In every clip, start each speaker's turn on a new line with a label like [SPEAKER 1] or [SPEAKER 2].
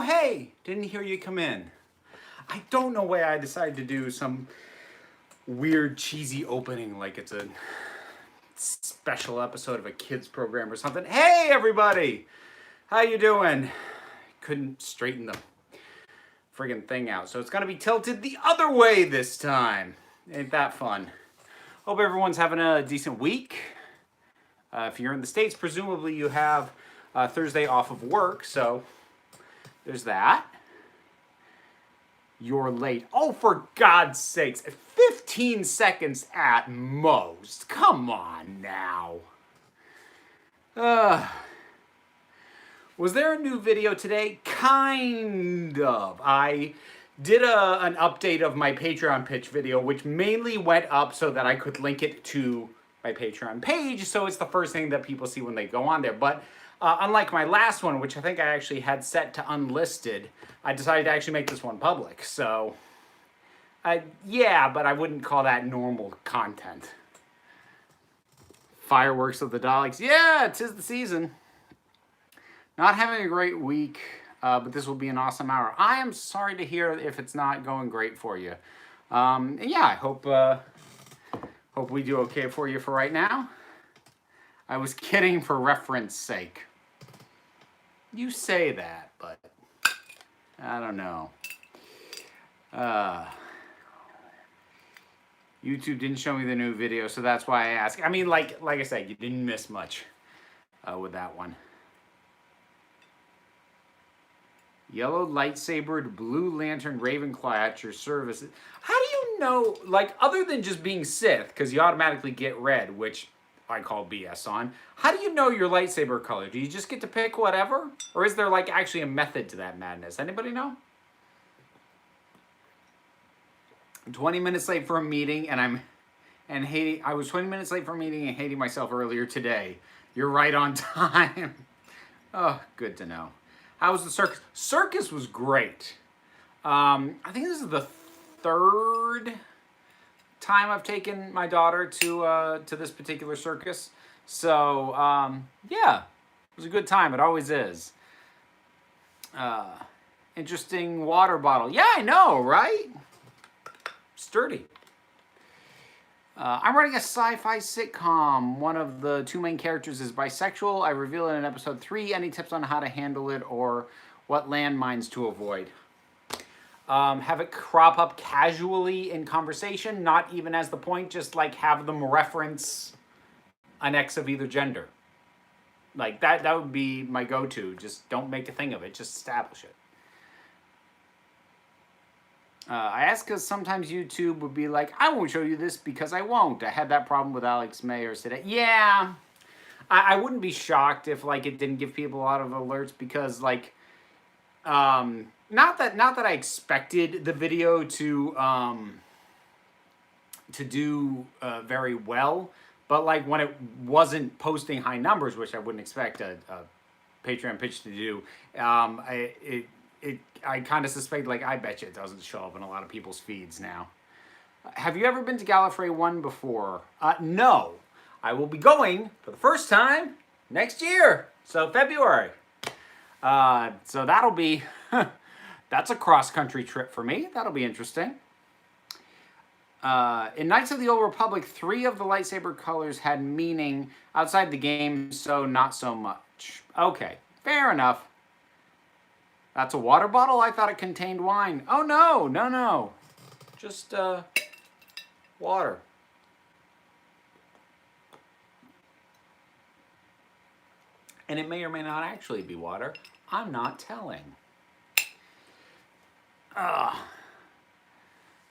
[SPEAKER 1] hey, didn't hear you come in. I don't know why I decided to do some weird cheesy opening like it's a special episode of a kids program or something. Hey everybody, how you doing? Couldn't straighten the friggin' thing out, so it's gonna be tilted the other way this time. Ain't that fun? Hope everyone's having a decent week. If you're in the States, presumably you have Thursday off of work, so there's that. You're late. Oh, for God's sakes. 15 seconds at most. Come on now. Was there a new video today? Kind of. I did an update of my Patreon pitch video, which mainly went up so that I could link it to my Patreon page, so it's the first thing that people see when they go on there. But unlike my last one, which I think I actually had set to unlisted, I decided to actually make this one public. So, yeah, but I wouldn't call that normal content. Fireworks of the Daleks. Yeah, 'tis the season. Not having a great week, but this will be an awesome hour. I am sorry to hear if it's not going great for you. Yeah, I hope we do okay for you for right now. I was kidding for reference sake. You say that, but I don't know. YouTube didn't show me the new video, so that's why I asked. I mean, like I said, you didn't miss much with that one. Yellow lightsabered Blue Lantern Ravenclaw at your service. How do you know, like, other than just being Sith, because you automatically get red, which I call BS on, how do you know your lightsaber color? Do you just get to pick whatever? Or is there, like, actually a method to that madness? Anybody know? I'm 20 minutes late for a meeting, and I was 20 minutes late for a meeting and hating myself earlier today. You're right on time. Oh, good to know. How was the circus? Circus was great. I think this is the third time I've taken my daughter to this particular circus. So, yeah, it was a good time. It always is. Interesting water bottle. Yeah, I know, right? Sturdy. I'm writing a sci-fi sitcom. One of the two main characters is bisexual. I reveal it in episode 3. Any tips on how to handle it or what landmines to avoid? Have it crop up casually in conversation, not even as the point, just like have them reference an ex of either gender. Like that would be my go-to. Just don't make a thing of it, just establish it. I ask because sometimes YouTube would be like, I won't show you this because I won't. I had that problem with Alex Mayers today. Yeah, I wouldn't be shocked if like it didn't give people a lot of alerts because like, not that I expected the video to do very well, but like when it wasn't posting high numbers, which I wouldn't expect a Patreon pitch to do, I kind of suspect, like, I bet you it doesn't show up in a lot of people's feeds now. Have you ever been to Gallifrey 1 before? No. I will be going for the first time next year. So February. So that'll be, that's a cross-country trip for me. That'll be interesting. In Knights of the Old Republic, 3 of the lightsaber colors had meaning outside the game, so not so much. Okay, fair enough. That's a water bottle? I thought it contained wine. Oh, no. Just, water. And it may or may not actually be water. I'm not telling.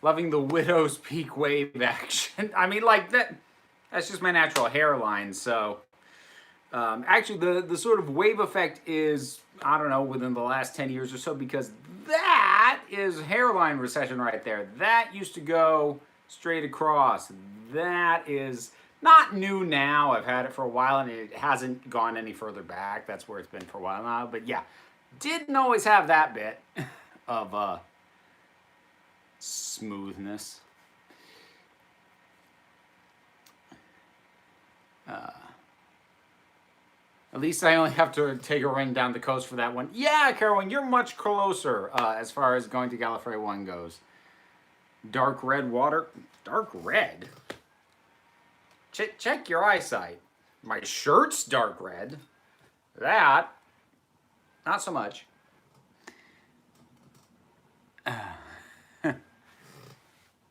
[SPEAKER 1] Loving the Widow's Peak wave action. I mean, like, that's just my natural hairline, so... actually, the sort of wave effect is, I don't know, within the last 10 years or so, because that is hairline recession right there. That used to go straight across. That is not new now. I've had it for a while, and it hasn't gone any further back. That's where it's been for a while now. But yeah, didn't always have that bit of smoothness. At least I only have to take a ring down the coast for that one. Yeah, Carolyn, you're much closer as far as going to Gallifrey 1 goes. Dark red water. Dark red? Check your eyesight. My shirt's dark red. That, not so much.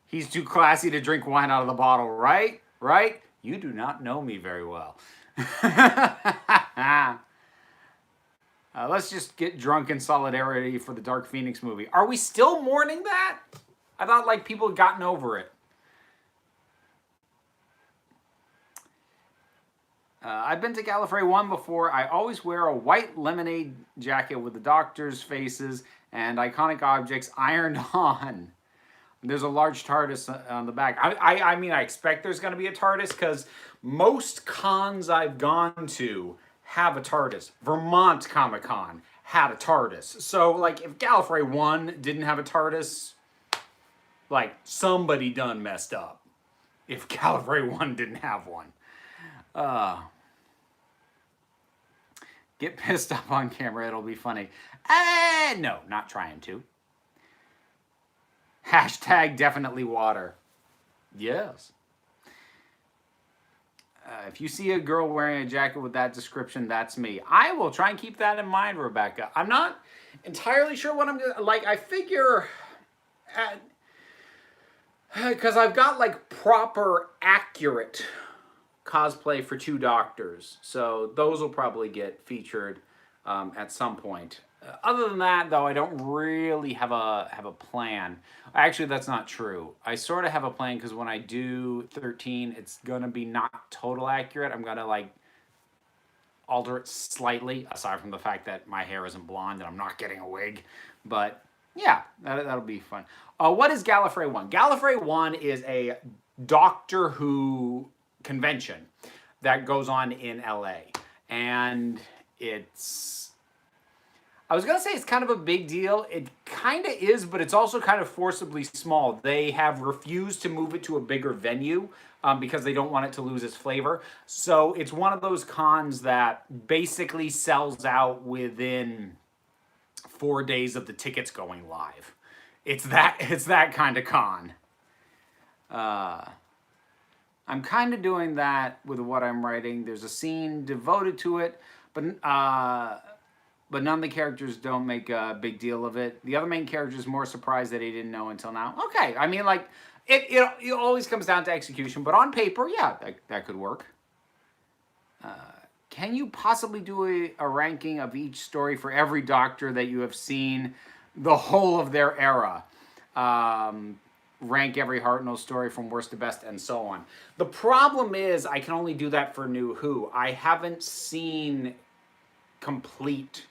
[SPEAKER 1] He's too classy to drink wine out of the bottle, right? Right? You do not know me very well. Let's just get drunk in solidarity for the Dark Phoenix movie. Are we still mourning that? I thought like people had gotten over it. I've been to Gallifrey 1 before. I always wear a white lemonade jacket with the Doctor's faces and iconic objects ironed on. There's a large TARDIS on the back. I mean, I expect there's going to be a TARDIS because most cons I've gone to have a TARDIS. Vermont Comic Con had a TARDIS. So, like, if Gallifrey 1 didn't have a TARDIS, like, somebody done messed up. If Gallifrey 1 didn't have one. Get pissed off on camera, it'll be funny. No, not trying to. Hashtag definitely water. Yes. If you see a girl wearing a jacket with that description, that's me. I will try and keep that in mind, Rebecca. I'm not entirely sure what I'm gonna, like, I figure, because I've got, like, proper, accurate cosplay for 2 Doctors. So those will probably get featured at some point. Other than that, though, I don't really have a plan. Actually, that's not true. I sort of have a plan because when I do 13, it's going to be not total accurate. I'm going to, like, alter it slightly, aside from the fact that my hair isn't blonde and I'm not getting a wig. But, yeah, that'll be fun. What is Gallifrey 1? Gallifrey 1 is a Doctor Who convention that goes on in LA. And it's... I was going to say it's kind of a big deal. It kind of is, but it's also kind of forcibly small. They have refused to move it to a bigger venue because they don't want it to lose its flavor. So it's one of those cons that basically sells out within 4 days of the tickets going live. It's that kind of con. I'm kind of doing that with what I'm writing. There's a scene devoted to it, but none of the characters don't make a big deal of it. The other main character is more surprised that he didn't know until now. Okay, I mean, like, it always comes down to execution, but on paper, yeah, that could work. Can you possibly do a ranking of each story for every Doctor that you have seen the whole of their era? Rank every Hartnell story from worst to best and so on. The problem is I can only do that for New Who. I haven't seen complete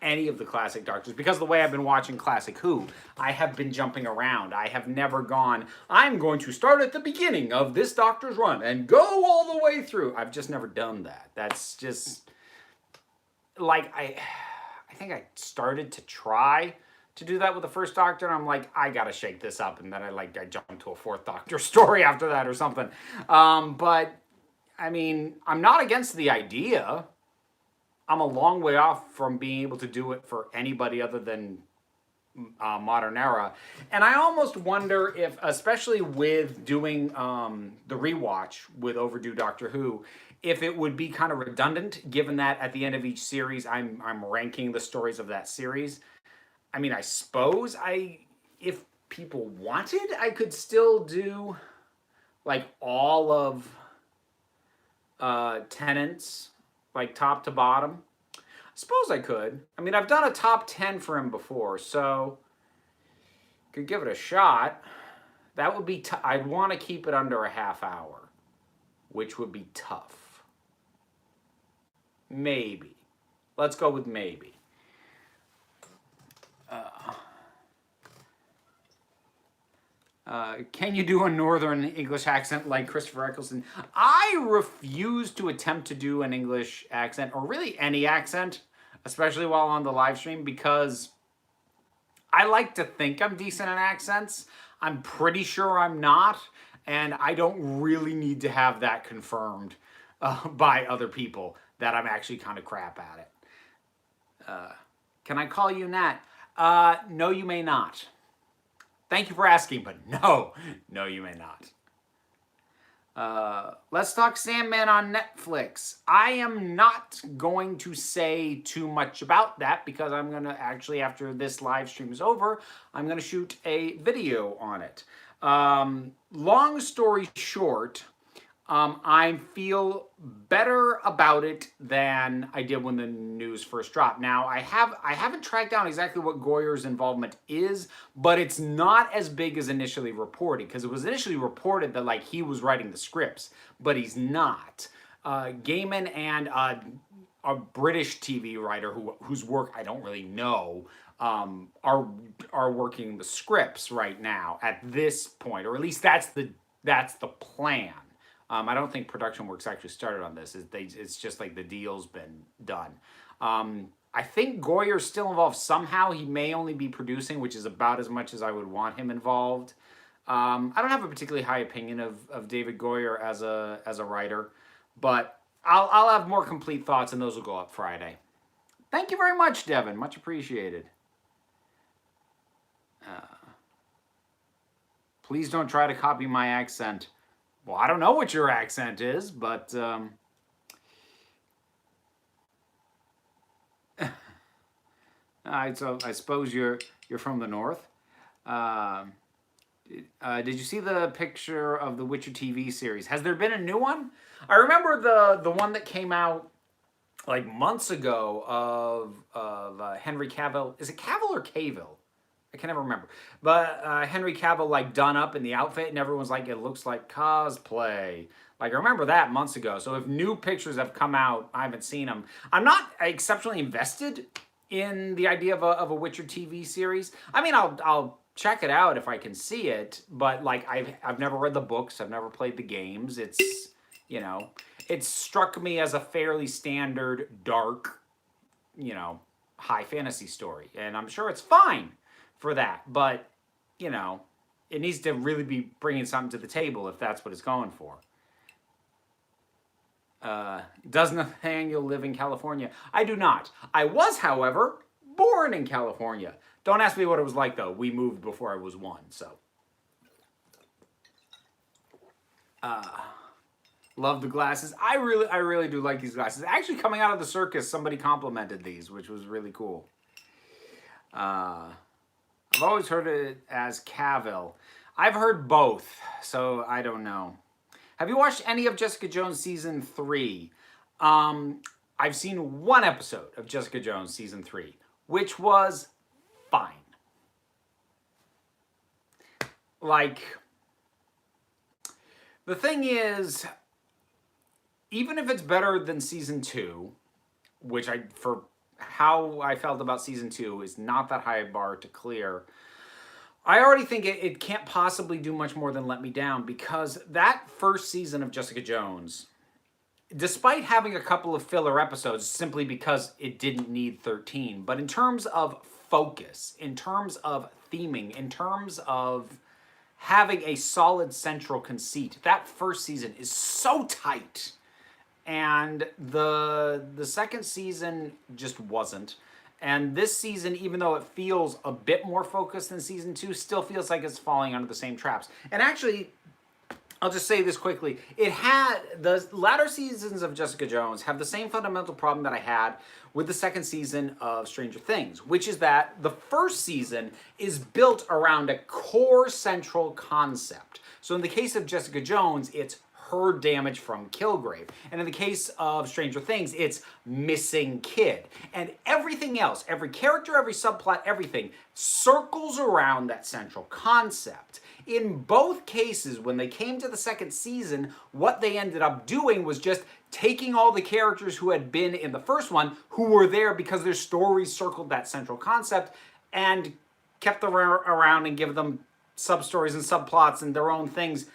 [SPEAKER 1] any of the classic Doctors because of the way I've been watching classic Who. I have been jumping around. I have never gone, I'm going to start at the beginning of this Doctor's run and go all the way through. I've just never done that. That's just, like, I think I started to try to do that with the first Doctor, and I'm like, I gotta shake this up, and then I jumped to a 4th Doctor story after that or something. But, I mean, I'm not against the idea. I'm a long way off from being able to do it for anybody other than modern era. And I almost wonder if, especially with doing the rewatch with Overdue Doctor Who, if it would be kind of redundant, given that at the end of each series, I'm ranking the stories of that series. I mean, I suppose if people wanted, I could still do, like, all of Tennant's, like, top to bottom. I suppose I could. I mean, I've done a top 10 for him before, so could give it a shot. That would be I'd want to keep it under a half hour, which would be tough. Maybe. Let's go with maybe. Can you do a Northern English accent like Christopher Eccleston? I refuse to attempt to do an English accent, or really any accent, especially while on the live stream, because I like to think I'm decent in accents. I'm pretty sure I'm not, and I don't really need to have that confirmed by other people that I'm actually kind of crap at it. Can I call you Nat? No, you may not. Thank you for asking, but no, you may not. Let's talk Sandman on Netflix. I am not going to say too much about that because I'm going to actually, after this live stream is over, I'm going to shoot a video on it. Long story short, I feel better about it than I did when the news first dropped. Now, I haven't tracked down exactly what Goyer's involvement is, but it's not as big as initially reported, because it was initially reported that like he was writing the scripts, but he's not. Gaiman and a British TV writer whose work I don't really know are working the scripts right now at this point, or at least that's the plan. I don't think production work's actually started on this. It's just like the deal's been done. I think Goyer's still involved somehow. He may only be producing, which is about as much as I would want him involved. I don't have a particularly high opinion of David Goyer as a writer, but I'll have more complete thoughts, and those will go up Friday. Thank you very much, Devin. Much appreciated. Please don't try to copy my accent. Well, I don't know what your accent is, but I suppose you're from the north. Did you see the picture of the Witcher TV series? Has there been a new one? I remember the one that came out like months ago of Henry Cavill. Is it Cavill or Cavill? I can never remember. But Henry Cavill like done up in the outfit, and everyone's like, it looks like cosplay. Like, I remember that months ago. So if new pictures have come out, I haven't seen them. I'm not exceptionally invested in the idea of a Witcher TV series. I mean, I'll check it out if I can see it, but like I've never read the books, I've never played the games. It's, you know, it struck me as a fairly standard dark, you know, high fantasy story, and I'm sure it's fine for that, but you know, it needs to really be bringing something to the table if that's what it's going for. Does Nathaniel live in California? I do not. I was, however, born in California. Don't ask me what it was like, though. We moved before I was 1, so. Love the glasses. I really do like these glasses. Actually, coming out of the circus, somebody complimented these, which was really cool. I've always heard it as Cavill. I've heard both, so I don't know. Have you watched any of Jessica Jones Season 3? I've seen 1 episode of Jessica Jones Season 3, which was fine. Like, the thing is, even if it's better than Season 2, which for how I felt about Season 2 is not that high a bar to clear, I already think it can't possibly do much more than let me down, because that first season of Jessica Jones, despite having a couple of filler episodes simply because it didn't need 13, but in terms of focus, in terms of theming, in terms of having a solid central conceit, that first season is so tight. And the second season just wasn't. And this season, even though it feels a bit more focused than Season 2, still feels like it's falling under the same traps. And actually, I'll just say this quickly. The latter seasons of Jessica Jones have the same fundamental problem that I had with the second season of Stranger Things, which is that the first season is built around a core central concept. So in the case of Jessica Jones, it's her damage from Kilgrave. And in the case of Stranger Things, it's missing kid. And everything else, every character, every subplot, everything circles around that central concept. In both cases, when they came to the second season, what they ended up doing was just taking all the characters who had been in the first one, who were there because their stories circled that central concept, and kept them around and give them sub-stories and subplots and their own things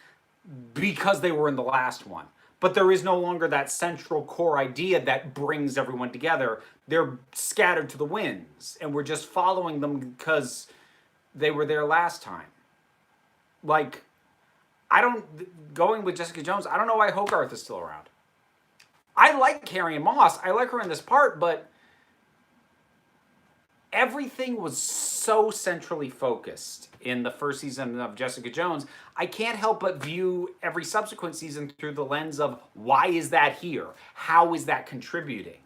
[SPEAKER 1] because they were in the last one. But there is no longer that central core idea that brings everyone together. They're scattered to the winds, and we're just following them because they were there last time. Like, going with Jessica Jones, I don't know why Hogarth is still around. I like Carrie Moss. I like her in this part, but everything was so centrally focused in the first season of Jessica Jones. I can't help but view every subsequent season through the lens of why is that here? How is that contributing?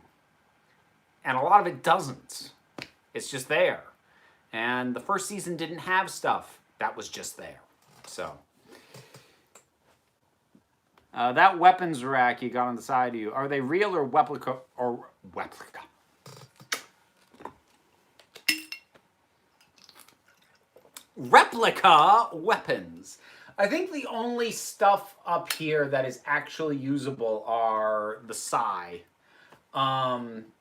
[SPEAKER 1] And a lot of it doesn't. It's just there. And the first season didn't have stuff that was just there. So that weapons rack you got on the side of you, are they real or replica? Replica weapons. I think the only stuff up here that is actually usable are the sai.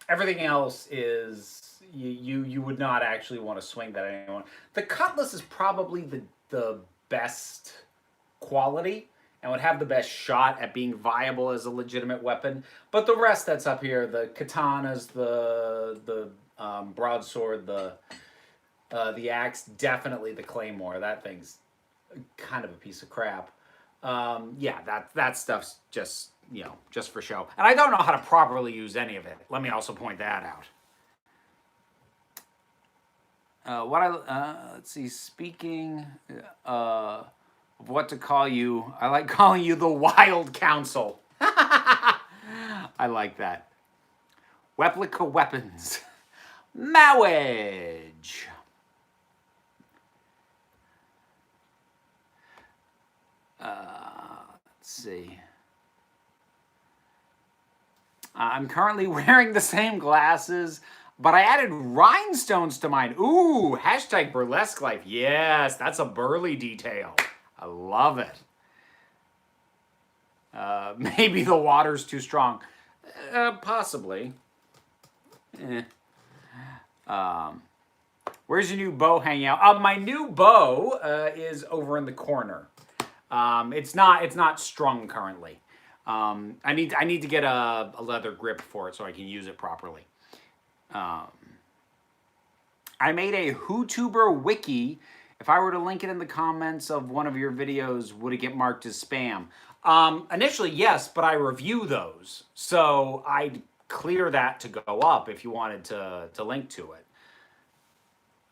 [SPEAKER 1] Everything else is you would not actually want to swing that at anyone. The cutlass is probably the best quality and would have the best shot at being viable as a legitimate weapon. But the rest that's up here, the katanas, the broadsword, the axe, definitely the claymore. That thing's kind of a piece of crap. Yeah, that stuff's just, just for show. And I don't know how to properly use any of it. Let me also point that out. Let's see, speaking of what to call you, I like calling you the Wild Council. I like that. Replica weapons. Marriage. Let's see. I'm currently wearing the same glasses, but I added rhinestones to mine. Ooh, hashtag burlesque life. Yes, that's a burly detail. I love it. Maybe the water's too strong. Possibly. Where's your new bow hanging out? My new bow is over in the corner. It's not strung currently. I need to get a leather grip for it so I can use it properly. I made a WhoTuber wiki. If I were to link it in the comments of one of your videos, would it get marked as spam? Initially, yes, but I review those. So I'd clear that to go up if you wanted to link to it.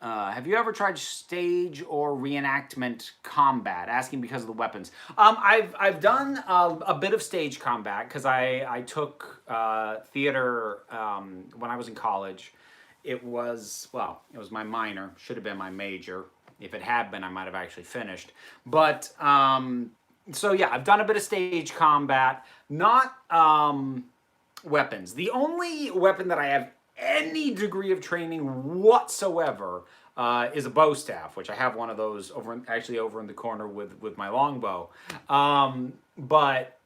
[SPEAKER 1] Have you ever tried stage or reenactment combat? Asking because of the weapons. I've done a bit of stage combat because I took theater when I was in college. It was my minor. Should have been my major. If it had been, I might have actually finished. But so yeah, I've done a bit of stage combat. Not weapons. The only weapon that I have any degree of training whatsoever is a bow staff, which I have one of those over in the corner with my longbow. But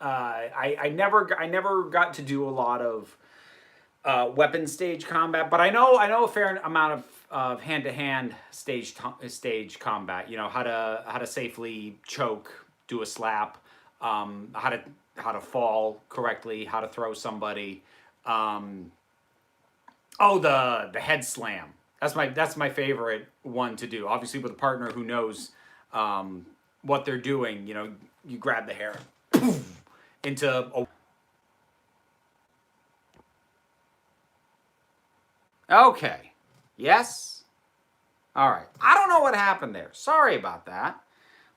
[SPEAKER 1] I never got to do a lot of weapon stage combat. But I know a fair amount of hand-to-hand stage combat. You know how to safely choke, do a slap, how to fall correctly, how to throw somebody. Oh, the head slam. That's my favorite one to do. Obviously, with a partner who knows what they're doing, you grab the hair and poof, into a... Okay. Yes? All right. I don't know what happened there. Sorry about that.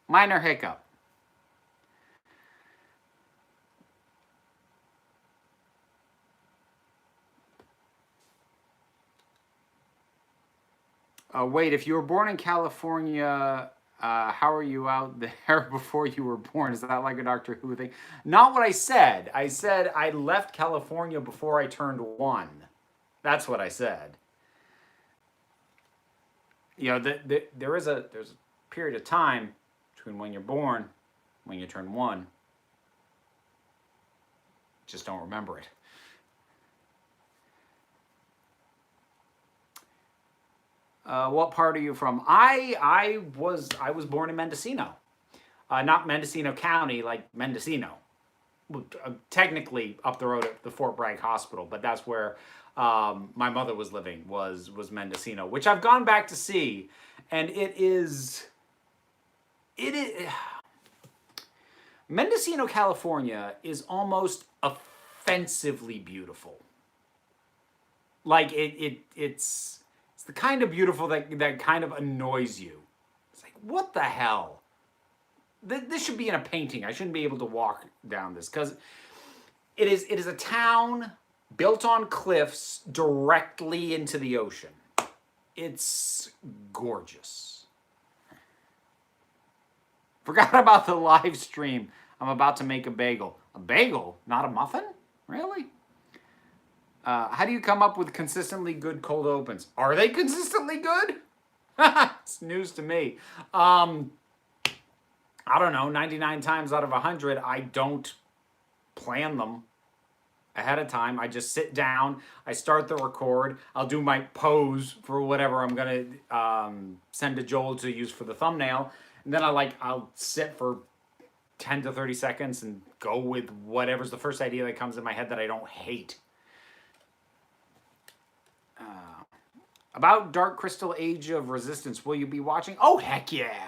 [SPEAKER 1] Minor hiccup. Wait, if you were born in California, how are you out there before you were born? Is that like a Doctor Who thing? Not what I said. I said I left California before I turned 1. That's what I said. There's a period of time between when you're born, when you turn 1. Just don't remember it. What part are you from? I was born in Mendocino, not Mendocino County, like Mendocino. Technically up the road at the Fort Bragg Hospital, but that's where my mother was living. Was Mendocino, which I've gone back to see, and it is Mendocino, California is almost a offensively beautiful. Like it's the kind of beautiful that kind of annoys you. It's like, what the hell? This should be in a painting. I shouldn't be able to walk down this, because it is a town built on cliffs directly into the ocean. It's gorgeous. Forgot about the live stream. I'm about to make a bagel. A bagel? Not a muffin? Really? How do you come up with consistently good cold opens? Are they consistently good? It's news to me. I don't know. 99 times out of 100, I don't plan them ahead of time. I just sit down. I start the record. I'll do my pose for whatever I'm gonna send to Joel to use for the thumbnail, and then I'll sit for 10 to 30 seconds and go with whatever's the first idea that comes in my head that I don't hate. About Dark Crystal Age of Resistance, will you be watching? Oh, heck yeah.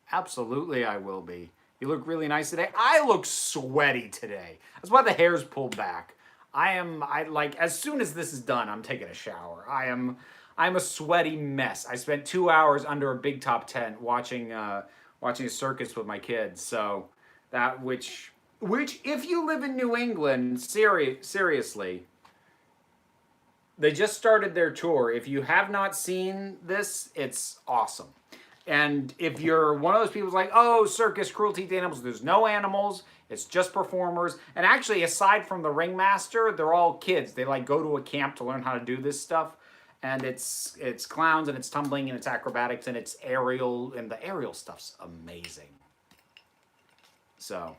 [SPEAKER 1] Absolutely I will be. You look really nice today. I look sweaty today. That's why the hair's pulled back. As soon as this is done, I'm taking a shower. I'm a sweaty mess. I spent 2 hours under a big top tent watching a circus with my kids. So that which if you live in New England, seriously, they just started their tour. If you have not seen this, it's awesome. And if you're one of those people who's like, oh, circus, cruelty to animals, there's no animals. It's just performers. And actually, aside from the ringmaster, they're all kids. They go to a camp to learn how to do this stuff. And it's clowns, and it's tumbling, and it's acrobatics, and it's aerial. And the aerial stuff's amazing. So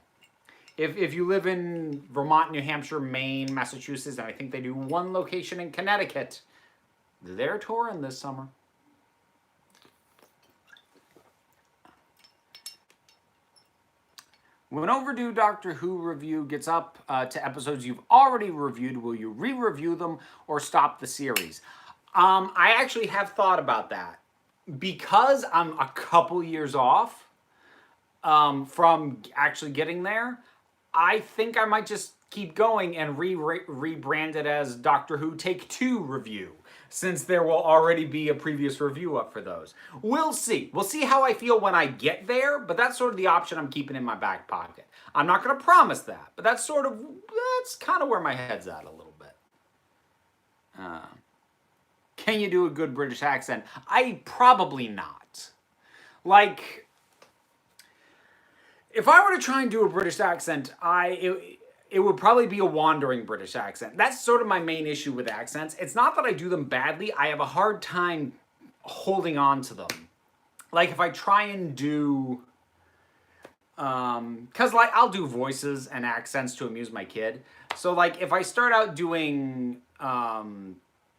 [SPEAKER 1] if you live in Vermont, New Hampshire, Maine, Massachusetts, and I think they do one location in Connecticut, they're touring this summer. When overdue Doctor Who review gets up to episodes you've already reviewed, will you re-review them or stop the series? I actually have thought about that. Because I'm a couple years off from actually getting there, I think I might just keep going and rebrand it as Doctor Who Take 2 review, since there will already be a previous review up for those. We'll see. We'll see how I feel when I get there, but that's sort of the option I'm keeping in my back pocket. I'm not going to promise that, but that's kind of where my head's at a little bit. Can you do a good British accent? Probably not. If I were to try and do a British accent, it would probably be a wandering British accent. That's sort of my main issue with accents. It's not that I do them badly. I have a hard time holding on to them. If I try and do... Because, I'll do voices and accents to amuse my kid. So, if I start out doing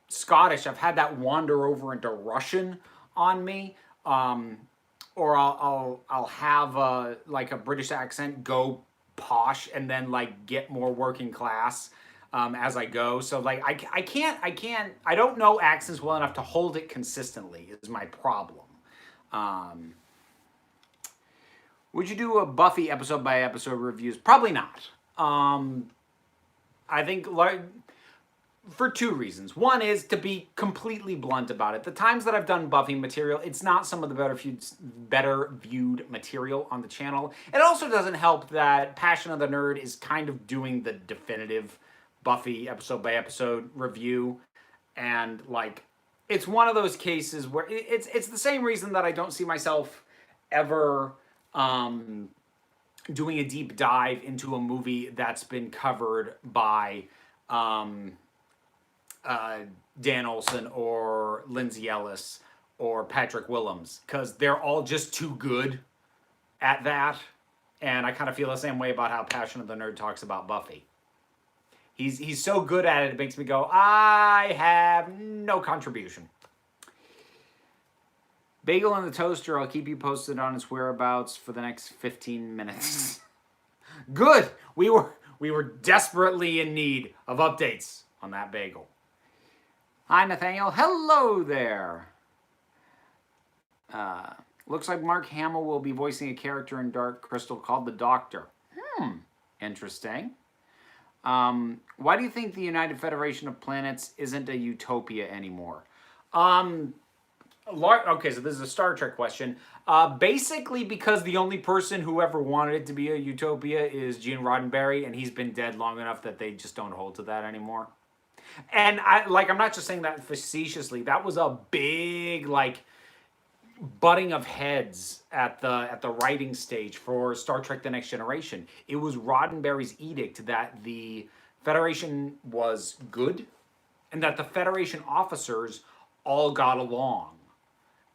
[SPEAKER 1] Scottish, I've had that wander over into Russian on me. Or I'll have a British accent go posh and then get more working class as I go. So I don't know accents well enough to hold it consistently is my problem. Would you do a Buffy episode by episode reviews? Probably not. I think for two reasons. One is to be completely blunt about it. The times that I've done Buffy material, it's not some of the better viewed material on the channel. It also doesn't help that Passion of the Nerd is kind of doing the definitive Buffy episode by episode review. And it's one of those cases where it's the same reason that I don't see myself ever doing a deep dive into a movie that's been covered by Dan Olsen or Lindsay Ellis or Patrick Willems, because they're all just too good at that. And I kind of feel the same way about how Passion of the Nerd talks about Buffy. He's so good at it, it makes me go, I have no contribution. Bagel in the toaster, I'll keep you posted on its whereabouts for the next 15 minutes. Good! We were desperately in need of updates on that bagel. Hi, Nathaniel. Hello there. Looks like Mark Hamill will be voicing a character in Dark Crystal called the Doctor. Interesting. Why do you think the United Federation of Planets isn't a utopia anymore? Okay, so this is a Star Trek question. Basically, because the only person who ever wanted it to be a utopia is Gene Roddenberry, and he's been dead long enough that they just don't hold to that anymore. And I'm not just saying that facetiously. That was a big butting of heads at the writing stage for Star Trek: The Next Generation. It was Roddenberry's edict that the Federation was good and that the Federation officers all got along.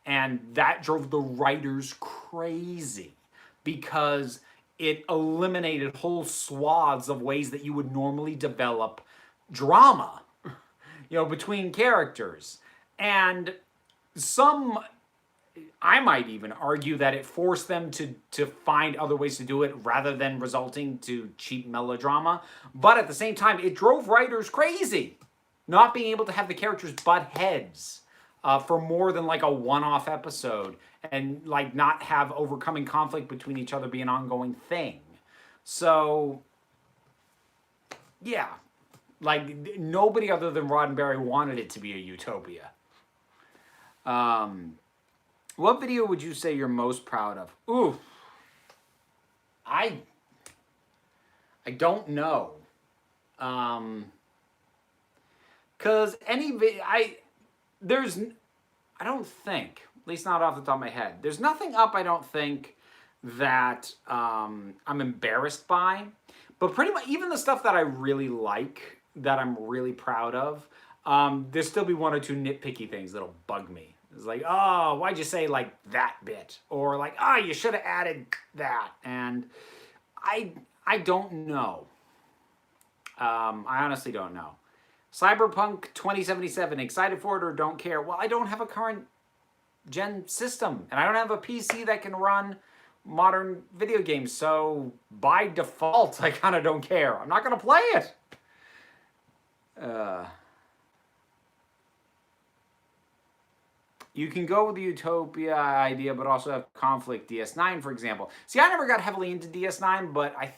[SPEAKER 1] And that drove the writers crazy because it eliminated whole swaths of ways that you would normally develop drama, between characters. And I might even argue that it forced them to find other ways to do it rather than resulting to cheap melodrama. But at the same time, it drove writers crazy not being able to have the characters butt heads for more than a one-off episode and not have overcoming conflict between each other be an ongoing thing. So yeah, nobody other than Roddenberry wanted it to be a utopia. What video would you say you're most proud of? Ooh, I don't know. Cause I don't think, at least not off the top of my head, there's nothing up I don't think that I'm embarrassed by. But pretty much even the stuff that I really like, that I'm really proud of, there'll still be one or two nitpicky things that'll bug me. It's oh, why'd you say that bit? Or oh, you should have added that. And I don't know. I honestly don't know. Cyberpunk 2077, excited for it or don't care? Well, I don't have a current gen system, and I don't have a PC that can run modern video games, so by default, I kind of don't care. I'm not going to play it. You can go with the Utopia idea, but also have conflict. DS9, for example. See, I never got heavily into DS9, but I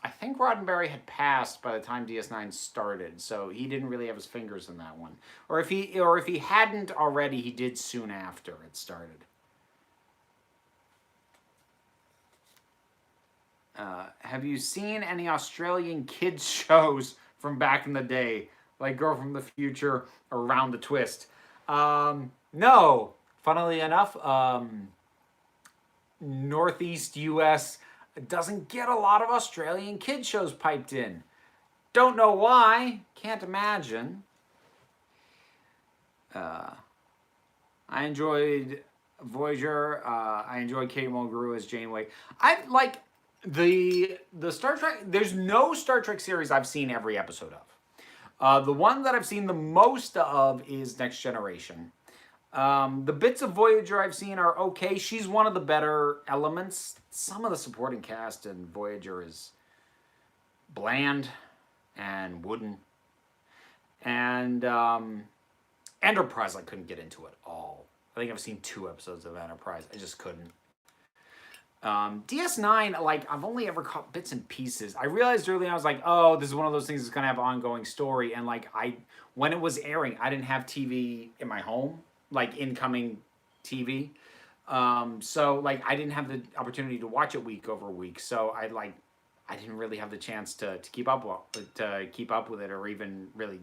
[SPEAKER 1] think Roddenberry had passed by the time DS9 started, so he didn't really have his fingers in that one. Or if he hadn't already, he did soon after it started. Have you seen any Australian kids shows from back in the day, like Girl from the Future or Round the Twist? No. Funnily enough, Northeast US doesn't get a lot of Australian kid shows piped in. Don't know why. Can't imagine. I enjoyed Voyager. I enjoyed Kate Mulgrew as Janeway. I like the Star Trek. There's no Star Trek series I've seen every episode of. The one that I've seen the most of is Next Generation. The bits of Voyager I've seen are okay. She's one of the better elements. Some of the supporting cast in Voyager is bland and wooden. And Enterprise, I couldn't get into at all. I think I've seen 2 episodes of Enterprise. I just couldn't. DS9, I've only ever caught bits and pieces. I realized early on, I was oh, this is one of those things that's going to have an ongoing story. And, when it was airing, I didn't have TV in my home, incoming TV. So, I didn't have the opportunity to watch it week over week. So, I didn't really have the chance to keep up with it or even really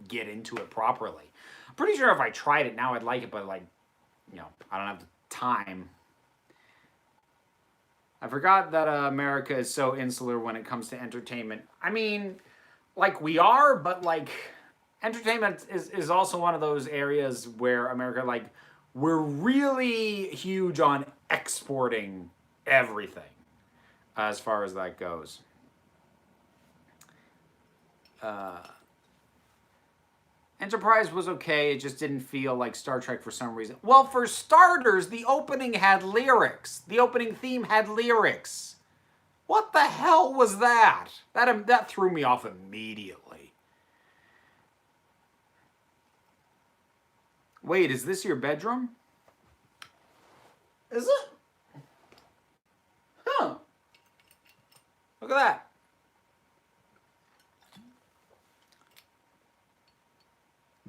[SPEAKER 1] get into it properly. I'm pretty sure if I tried it now, I'd like it, but, I don't have the time. I forgot that America is so insular when it comes to entertainment. I mean, we are, but entertainment is also one of those areas where America, we're really huge on exporting everything as far as that goes. Enterprise was okay, it just didn't feel like Star Trek for some reason. Well, for starters, the opening had lyrics. The opening theme had lyrics. What the hell was that? That threw me off immediately. Wait, is this your bedroom? Is it? Huh. Look at that.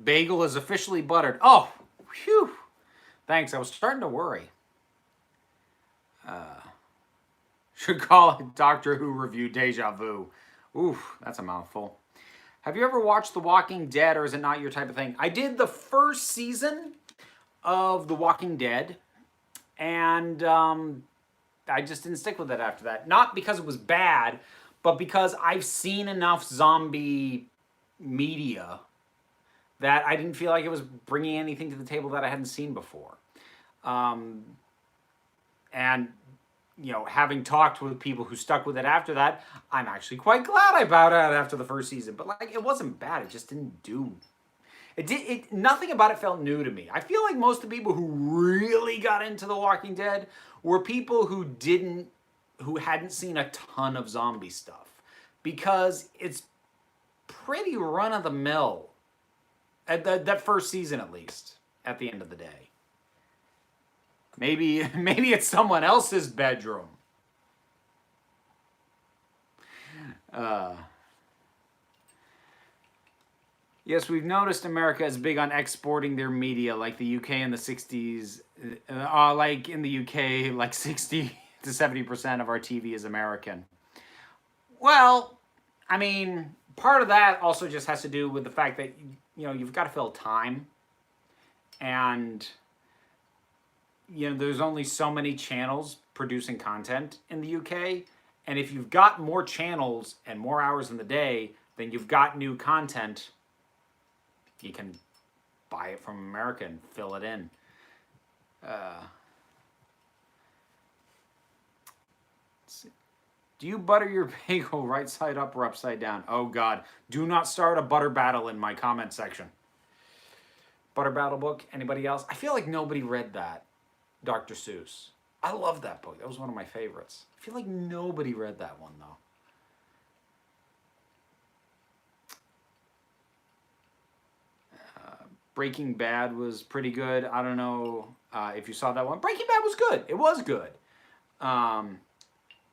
[SPEAKER 1] bagel is officially buttered. Oh, phew. Thanks. I was starting to worry. Should call it Doctor Who review deja vu. Oof, that's a mouthful. Have you ever watched The Walking Dead, or is it not your type of thing? I did the first season of The Walking Dead, and I just didn't stick with it after that. Not because it was bad, but because I've seen enough zombie media that I didn't feel like it was bringing anything to the table that I hadn't seen before. And, you know, having talked with people who stuck with it after that, I'm actually quite glad I bowed out after the first season. But, like, it wasn't bad. It just didn't do... Nothing about it felt new to me. I feel like most of the people who really got into The Walking Dead were people who hadn't seen a ton of zombie stuff. Because it's pretty run-of-the-mill. That first season, at least, at the end of the day. Maybe it's someone else's bedroom. Yes, we've noticed America is big on exporting their media, like the UK in the 60s. Like in the UK, like 60 to 70% of our TV is American. Well, I mean, part of that also just has to do with the fact that, you know, you've got to fill time. And, you know, there's only so many channels producing content in the UK. And if you've got more channels and more hours in the day, then you've got new content. You can buy it from America and fill it in. Do you butter your bagel right side up or upside down? Oh, God. Do not start a butter battle in my comment section. Butter Battle book. Anybody else? I feel like nobody read that. Dr. Seuss. I love that book. That was one of my favorites. I feel like nobody read that one, though. Breaking Bad was pretty good. I don't know if you saw that one. Breaking Bad was good. It was good.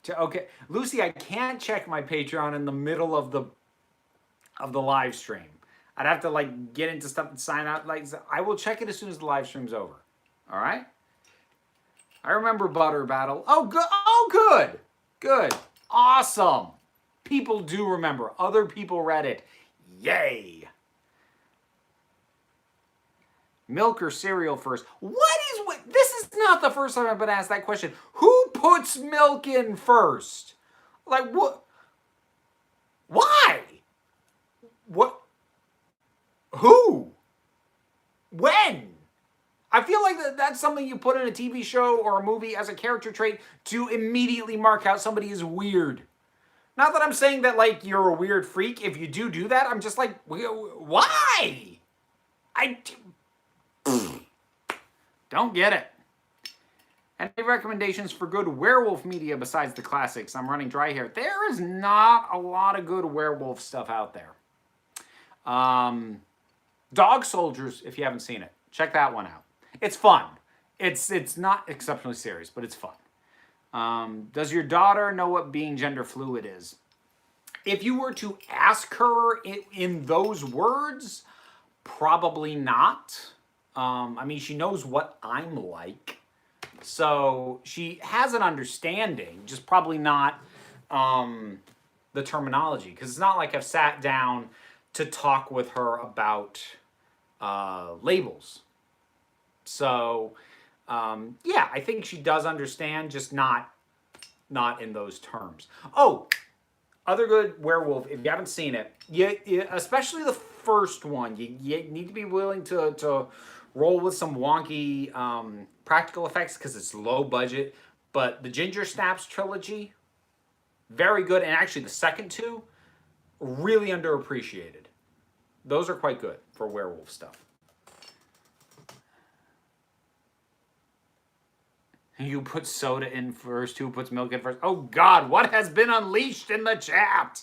[SPEAKER 1] Okay, Lucy, I can't check my Patreon in the middle of the live stream. I'd have to like get into stuff and sign out. Like, I will check it as soon as the live stream's over. All right. I remember Butter Battle. Oh, good. Oh, good. Good. Awesome. People do remember. Other people read it. Yay. Milk or cereal first? This is not the first time I've been asked that question. Who puts milk in first? Like, what? Why? What? Who? When? I feel like that's something you put in a TV show or a movie as a character trait to immediately mark out somebody is weird. Not that I'm saying that, like, you're a weird freak. If you do that, I'm just like, why? Don't get it. Any recommendations for good werewolf media besides the classics? I'm running dry here. There is not a lot of good werewolf stuff out there. Dog Soldiers, if you haven't seen it, check that one out. It's fun. It's not exceptionally serious, but it's fun. Does your daughter know what being gender fluid is? If you were to ask her in those words, probably not. I mean, she knows what I'm like. So she has an understanding, just probably not the terminology. Because it's not like I've sat down to talk with her about labels. So, yeah, I think she does understand, just not in those terms. Oh, other good werewolf, if you haven't seen it, especially the first one, you need to be willing to roll with some wonky practical effects because it's low budget. But the Ginger Snaps trilogy, very good. And actually the second two, really underappreciated. Those are quite good for werewolf stuff. You put soda in first, who puts milk in first? Oh God, what has been unleashed in the chat?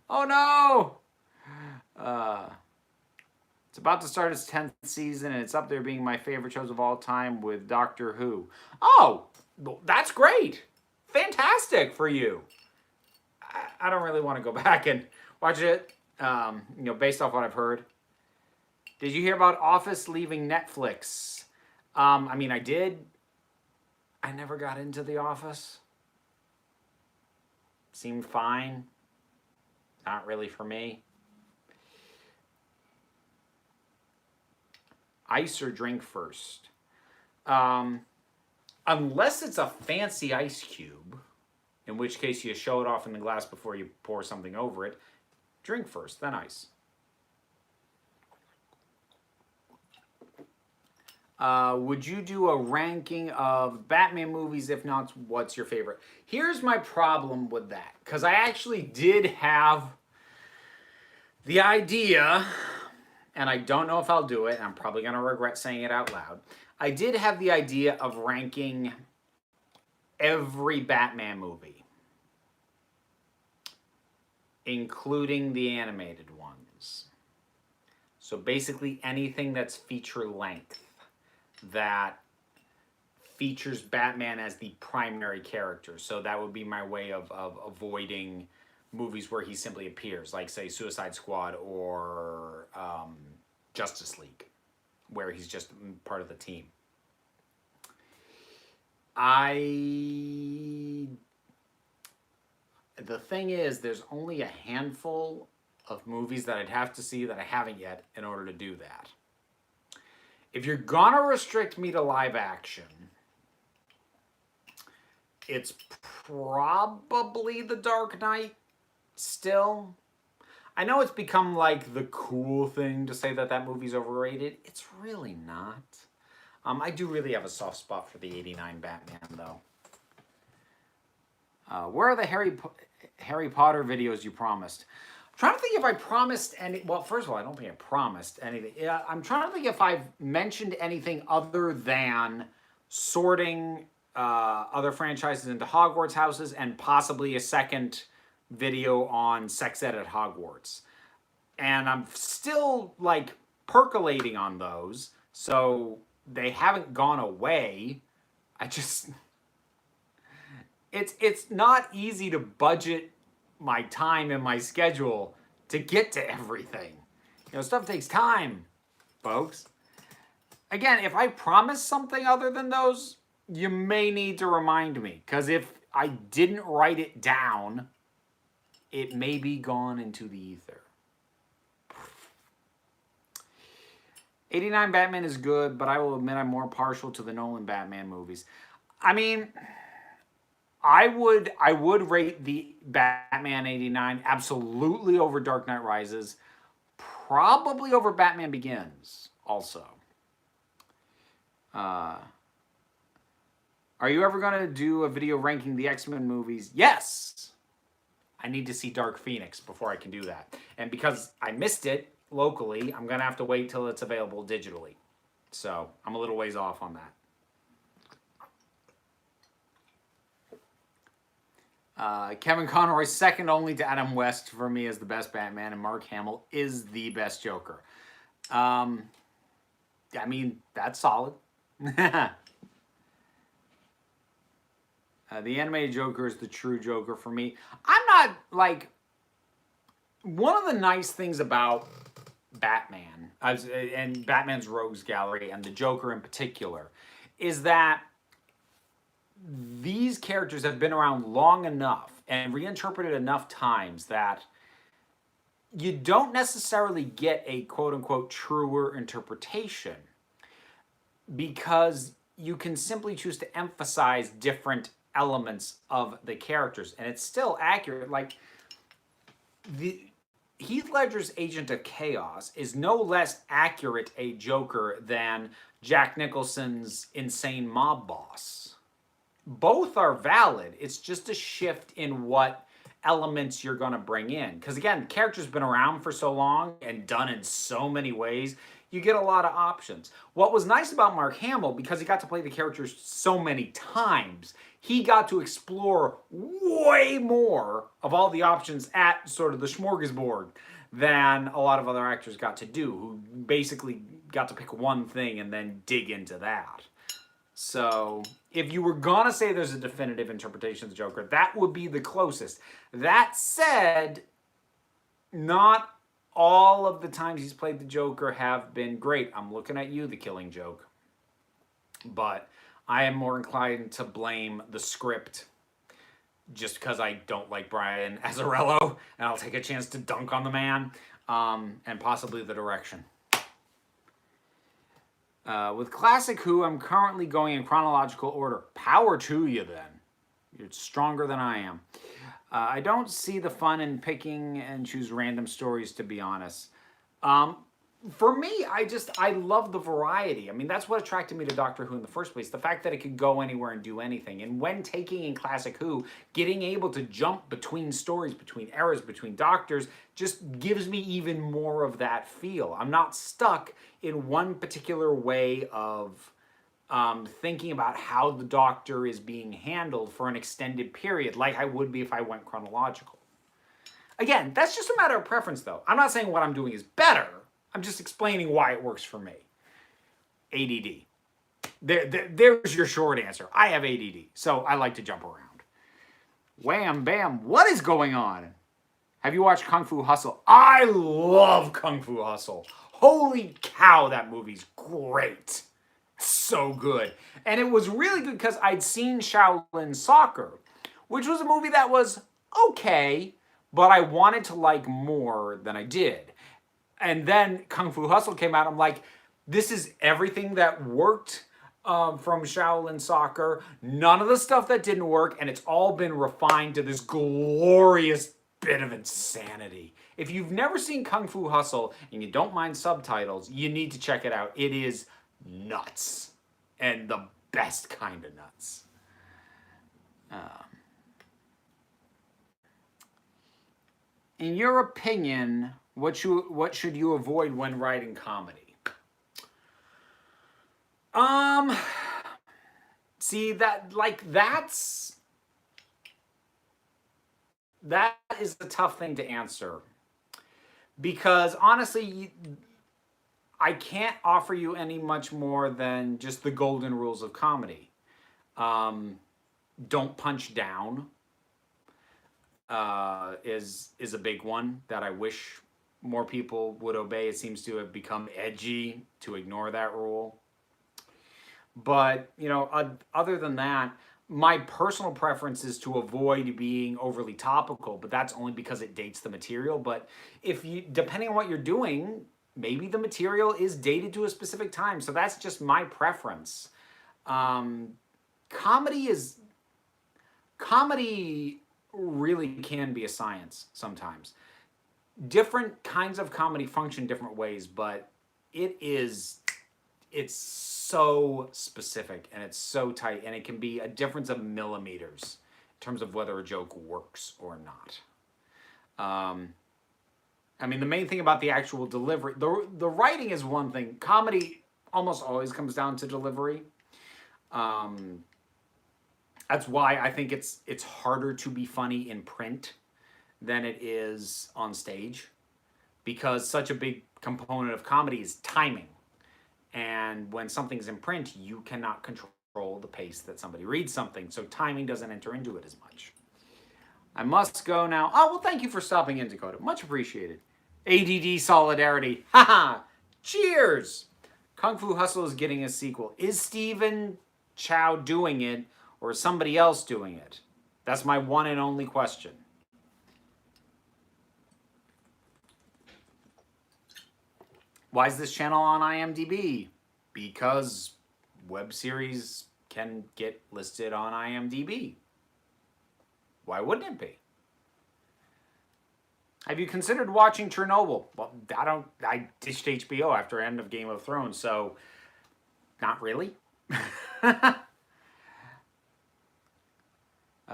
[SPEAKER 1] Oh no! It's about to start its 10th season, and it's up there being my favorite shows of all time with Doctor Who. Oh, that's great. Fantastic for you. I don't really want to go back and watch it, based off what I've heard. Did you hear about Office leaving Netflix? I mean, I did. I never got into The Office. Seemed fine. Not really for me. Ice or drink first? Unless it's a fancy ice cube, in which case you show it off in the glass before you pour something over it. Drink first, then ice. Would you do a ranking of Batman movies? If not, what's your favorite? Here's my problem with that, because I actually did have the idea, and I don't know if I'll do it, and I'm probably going to regret saying it out loud. I did have the idea of ranking every Batman movie, including the animated ones. So basically anything that's feature length that features Batman as the primary character. So that would be my way of avoiding movies where he simply appears, like, say, Suicide Squad or Justice League, where he's just part of the team. The thing is, there's only a handful of movies that I'd have to see that I haven't yet in order to do that. If you're gonna restrict me to live action, it's probably The Dark Knight still. I know it's become like the cool thing to say that that movie's overrated. It's really not. I do really have a soft spot for the '89 Batman, though. Where are the Harry Potter videos you promised? I'm trying to think if I promised any. Well, first of all, I don't think I promised anything. I'm trying to think if I've mentioned anything other than sorting other franchises into Hogwarts houses and possibly a second video on sex ed at Hogwarts. And I'm still, like, percolating on those, so they haven't gone away. I just... It's not easy to budget my time and my schedule to get to everything. You know, stuff takes time, folks. Again, if I promise something other than those, you may need to remind me, because if I didn't write it down, it may be gone into the ether. '89 Batman is good, but I will admit I'm more partial to the Nolan Batman movies. I mean, I would rate the Batman '89 absolutely over Dark Knight Rises, probably over Batman Begins also. Are you ever going to do a video ranking the X-Men movies? Yes! I need to see Dark Phoenix before I can do that. And because I missed it locally, I'm going to have to wait till it's available digitally. So I'm a little ways off on that. Kevin Conroy, second only to Adam West for me, as the best Batman, and Mark Hamill is the best Joker. I mean, that's solid. The animated Joker is the true Joker for me. I'm not, like... One of the nice things about Batman, and Batman's Rogues Gallery, and the Joker in particular, is that these characters have been around long enough and reinterpreted enough times that you don't necessarily get a quote-unquote truer interpretation, because you can simply choose to emphasize different elements of the characters, and it's still accurate. Like, Heath Ledger's Agent of Chaos is no less accurate a Joker than Jack Nicholson's insane mob boss. Both are valid. It's just a shift in what elements you're going to bring in. Because again, the character's been around for so long and done in so many ways, you get a lot of options. What was nice about Mark Hamill, because he got to play the characters so many times, he got to explore way more of all the options at sort of the smorgasbord than a lot of other actors got to do, who basically got to pick one thing and then dig into that. So if you were gonna say there's a definitive interpretation of the Joker, that would be the closest. That said, not all of the times he's played the Joker have been great. I'm looking at you, The Killing Joke. But I am more inclined to blame the script just because I don't like Brian Azzarello, and I'll take a chance to dunk on the man, and possibly the direction. With Classic Who, I'm currently going in chronological order. Power to you, then. You're stronger than I am. I don't see the fun in picking and choose random stories, to be honest. For me, I love the variety. I mean, that's what attracted me to Doctor Who in the first place. The fact that it could go anywhere and do anything. And when taking in Classic Who, getting able to jump between stories, between eras, between doctors, just gives me even more of that feel. I'm not stuck in one particular way of thinking about how the Doctor is being handled for an extended period, like I would be if I went chronological. Again, that's just a matter of preference, though. I'm not saying what I'm doing is better. I'm just explaining why it works for me. ADD. There's your short answer. I have ADD, so I like to jump around. Wham, bam, what is going on? Have you watched Kung Fu Hustle? I love Kung Fu Hustle. Holy cow, that movie's great. So good. And it was really good because I'd seen Shaolin Soccer, which was a movie that was okay, but I wanted to like more than I did. And then Kung Fu Hustle came out. I'm like, this is everything that worked from Shaolin Soccer. None of the stuff that didn't work. And it's all been refined to this glorious bit of insanity. If you've never seen Kung Fu Hustle and you don't mind subtitles, you need to check it out. It is nuts. And the best kind of nuts. In your opinion, what should you avoid when writing comedy? See, that is a tough thing to answer. Because honestly, I can't offer you any much more than just the golden rules of comedy. Don't punch down is a big one that I wish more people would obey. It seems to have become edgy to ignore that rule. But, you know, other than that, my personal preference is to avoid being overly topical, but that's only because it dates the material. But if you, depending on what you're doing, maybe the material is dated to a specific time. So that's just my preference. Comedy really can be a science sometimes. Different kinds of comedy function different ways, but it's so specific and it's so tight, and it can be a difference of millimeters in terms of whether a joke works or not. I mean, the main thing about the actual delivery, the writing is one thing. Comedy almost always comes down to delivery. That's why I think it's harder to be funny in print than it is on stage, because such a big component of comedy is timing. And when something's in print, you cannot control the pace that somebody reads something, so timing doesn't enter into it as much. I must go now. Oh, well, thank you for stopping in, Dakota. Much appreciated. ADD solidarity. Haha. Cheers. Kung Fu Hustle is getting a sequel. Is Stephen Chow doing it, or is somebody else doing it? That's my one and only question. Why is this channel on IMDb? Because web series can get listed on IMDb. Why wouldn't it be? Have you considered watching Chernobyl? Well, I ditched HBO after end of Game of Thrones, so not really.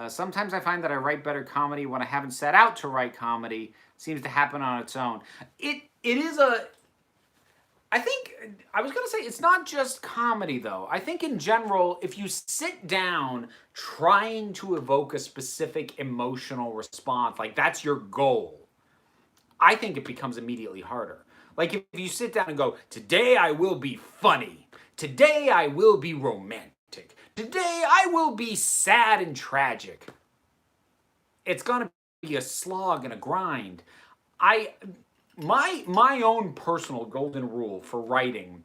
[SPEAKER 1] Sometimes I find that I write better comedy when I haven't set out to write comedy. It seems to happen on its own. It is a... I think, I was going to say, it's not just comedy, though. I think in general, if you sit down trying to evoke a specific emotional response, like that's your goal, I think it becomes immediately harder. Like if you sit down and go, today I will be funny. Today I will be romantic. Today I will be sad and tragic. It's going to be a slog and a grind. my own personal golden rule for writing,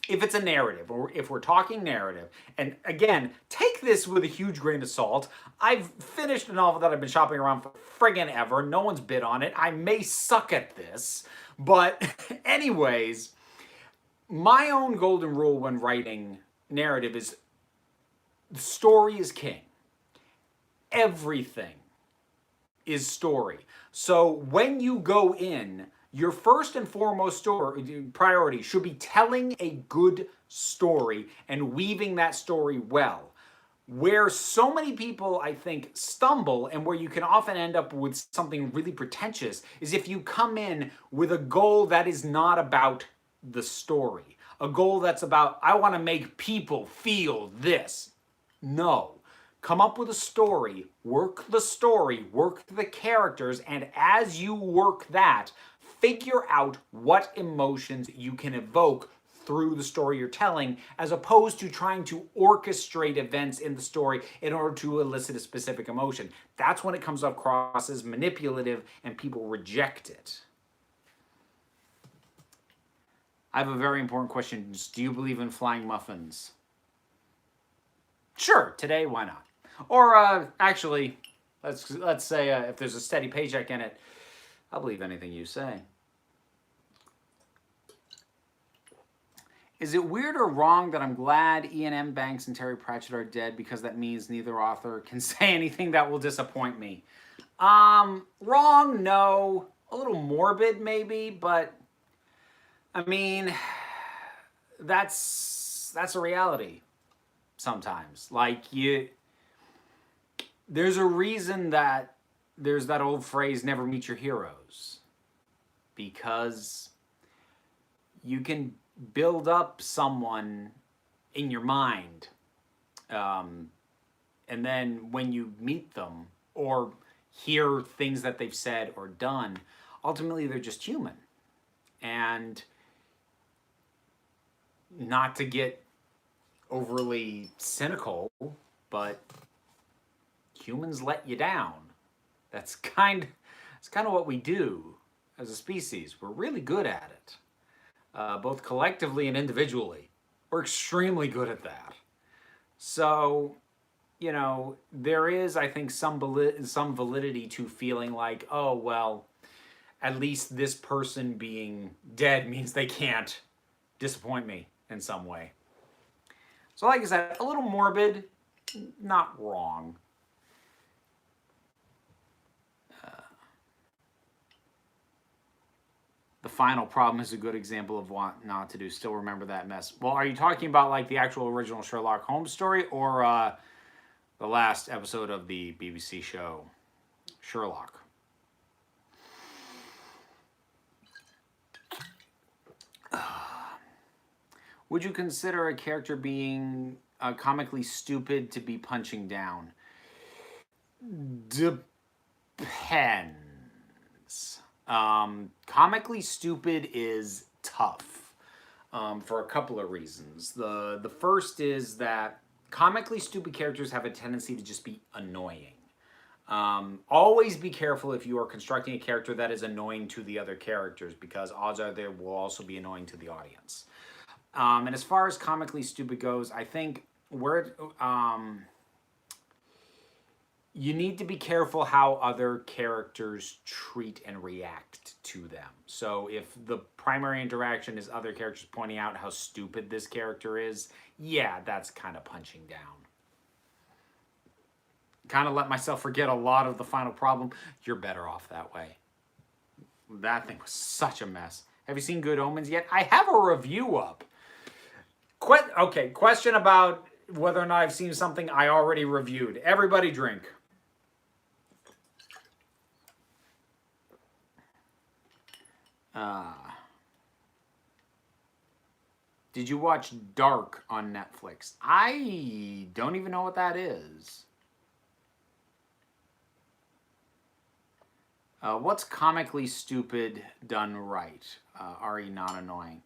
[SPEAKER 1] if it's a narrative or if we're talking narrative, and again, take this with a huge grain of salt. I've finished a novel that I've been shopping around for friggin' ever. No one's bid on it. I may suck at this, but anyways, my own golden rule when writing narrative is story is king. Everything is story. So when you go in, your first and foremost priority should be telling a good story and weaving that story well. Where so many people, I think, stumble and where you can often end up with something really pretentious is if you come in with a goal that is not about the story. A goal that's about, I want to make people feel this. No. Come up with a story, work the characters, and as you work that, figure out what emotions you can evoke through the story you're telling, as opposed to trying to orchestrate events in the story in order to elicit a specific emotion. That's when it comes across as manipulative and people reject it. I have a very important question. Do you believe in flying muffins? Sure, today, why not? Or actually, let's say if there's a steady paycheck in it, I'll believe anything you say. Is it weird or wrong that I'm glad Ian M. Banks and Terry Pratchett are dead because that means neither author can say anything that will disappoint me? Wrong, no. A little morbid maybe, but I mean, that's a reality sometimes. Like there's a reason that there's that old phrase, never meet your heroes. Because you can build up someone in your mind. And then when you meet them or hear things that they've said or done, ultimately they're just human. And not to get overly cynical, but humans let you down. That's kind of what we do as a species. We're really good at it, both collectively and individually. We're extremely good at that. So, you know, there is, I think, some validity to feeling like, oh, well, at least this person being dead means they can't disappoint me in some way. So like I said, a little morbid, not wrong. The final problem is a good example of what not to do. Still remember that mess. Well, are you talking about like the actual original Sherlock Holmes story or the last episode of the BBC show Sherlock? Would you consider a character being comically stupid to be punching down? Depends. Comically stupid is tough for a couple of reasons. The first is that comically stupid characters have a tendency to just be annoying. Always be careful if you are constructing a character that is annoying to the other characters, because odds are they will also be annoying to the audience. And as far as comically stupid goes, I think you need to be careful how other characters treat and react to them. So if the primary interaction is other characters pointing out how stupid this character is, yeah, that's kind of punching down. Kind of let myself forget a lot of the final problem. You're better off that way. That thing was such a mess. Have you seen Good Omens yet? I have a review up. Okay, question about whether or not I've seen something I already reviewed. Everybody drink. Did you watch Dark on Netflix? I don't even know what that is. What's comically stupid done right? Ari, not annoying.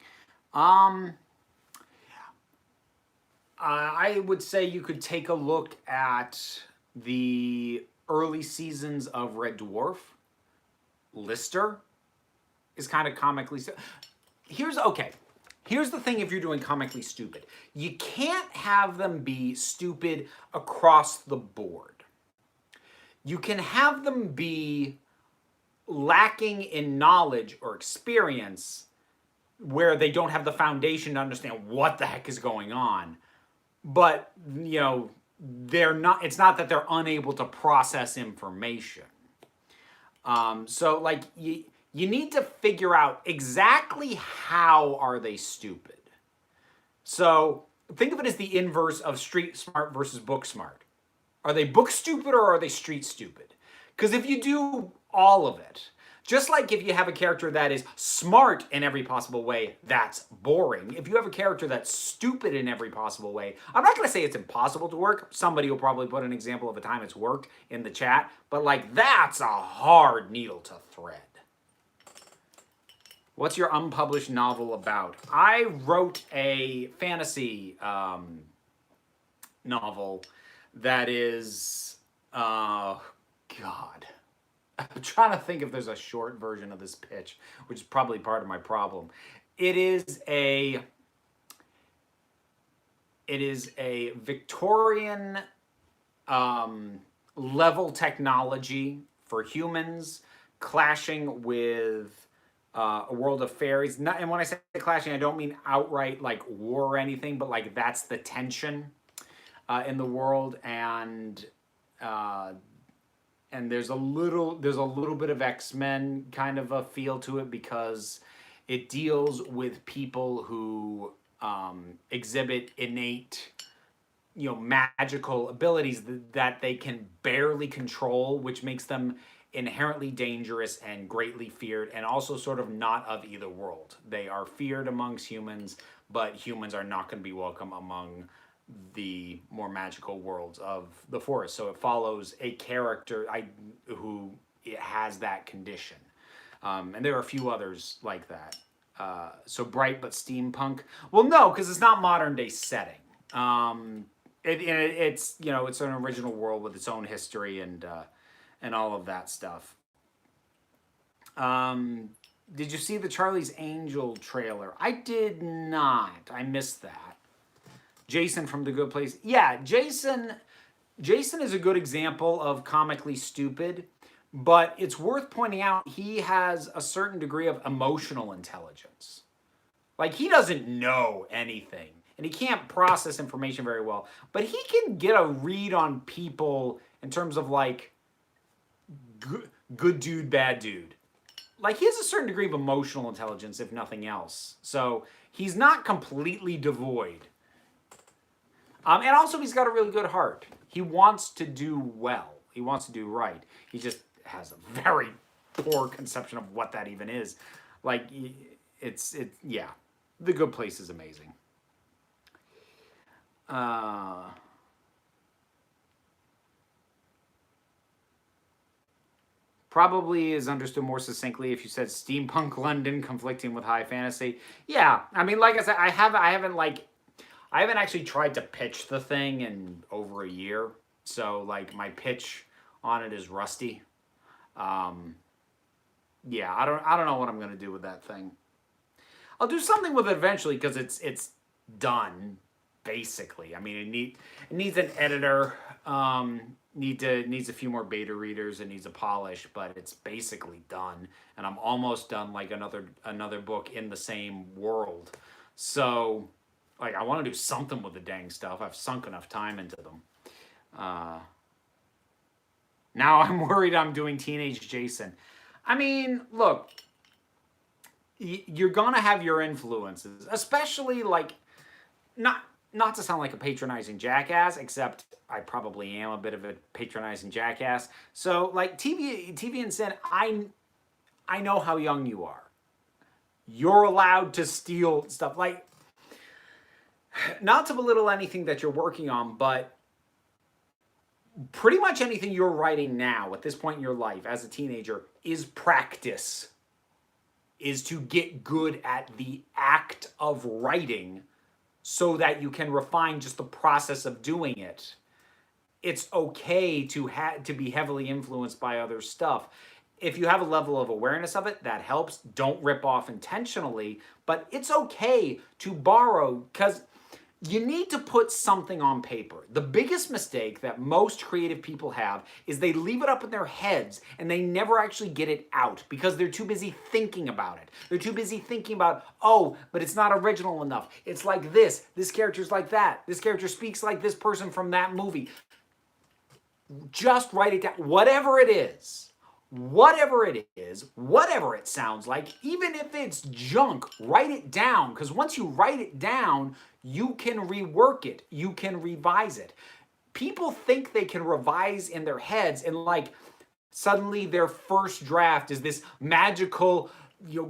[SPEAKER 1] I would say you could take a look at the early seasons of Red Dwarf. Lister. is kind of comically. Here's the thing: if you're doing comically stupid, you can't have them be stupid across the board. You can have them be lacking in knowledge or experience where they don't have the foundation to understand what the heck is going on. But, they're not, it's not that they're unable to process information. So like you need to figure out exactly how are they stupid. So think of it as the inverse of street smart versus book smart. Are they book stupid or are they street stupid? Because if you do all of it, just like if you have a character that is smart in every possible way, that's boring. If you have a character that's stupid in every possible way, I'm not going to say it's impossible to work. Somebody will probably put an example of a time it's worked in the chat. But like, that's a hard needle to thread. What's your unpublished novel about? I wrote a fantasy novel that is, God. I'm trying to think if there's a short version of this pitch, which is probably part of my problem. It is a Victorian level technology for humans clashing with a world of fairies. And when I say clashing, I don't mean outright like war or anything, but like that's the tension in the world, and there's a little bit of X-Men kind of a feel to it because it deals with people who exhibit innate, magical abilities that they can barely control, which makes them inherently dangerous and greatly feared, and also sort of not of either world. They are feared amongst humans, but humans are not going to be welcome among the more magical worlds of the forest. So it follows a character who has that condition. And there are a few others like that. So bright but steampunk. Well, no, because it's not modern day setting. It's it's an original world with its own history and all of that stuff. Did you see the Charlie's Angel trailer? I did not. I missed that. Jason from The Good Place. Yeah, Jason is a good example of comically stupid, but it's worth pointing out he has a certain degree of emotional intelligence. Like, he doesn't know anything, and he can't process information very well, but he can get a read on people in terms of, like, good dude, bad dude. Like, he has a certain degree of emotional intelligence, if nothing else. So, he's not completely devoid. And also, he's got a really good heart. He wants to do well. He wants to do right. He just has a very poor conception of what that even is. Like, yeah. The Good Place is amazing. Probably is understood more succinctly if you said steampunk London conflicting with high fantasy. Yeah, I mean, like I said, I haven't actually tried to pitch the thing in over a year, so like my pitch on it is rusty. Yeah, I don't know what I'm gonna do with that thing. I'll do something with it eventually because it's done basically. I mean, it needs an editor. Needs a few more beta readers. It needs a polish, but it's basically done, and I'm almost done like another book in the same world. So. Like, I want to do something with the dang stuff. I've sunk enough time into them. Now I'm worried I'm doing Teenage Jason. I mean, look, you're going to have your influences, especially, like, not to sound like a patronizing jackass, except I probably am a bit of a patronizing jackass. So, like, TV and Sin, I know how young you are. You're allowed to steal stuff. Like, not to belittle anything that you're working on, but pretty much anything you're writing now at this point in your life as a teenager is practice, is to get good at the act of writing so that you can refine just the process of doing it. It's okay to be heavily influenced by other stuff. if you have a level of awareness of it, that helps. Don't rip off intentionally, but it's okay to borrow because you need to put something on paper. The biggest mistake that most creative people have is they leave it up in their heads and they never actually get it out because they're too busy thinking about it. They're too busy thinking about, oh, but it's not original enough. It's like this. This character's like that. This character speaks like this person from that movie. Just write it down. Whatever it is, whatever it sounds like, even if it's junk, write it down. Because once you write it down, you can rework it. You can revise it. People think they can revise in their heads and like suddenly their first draft is this magical,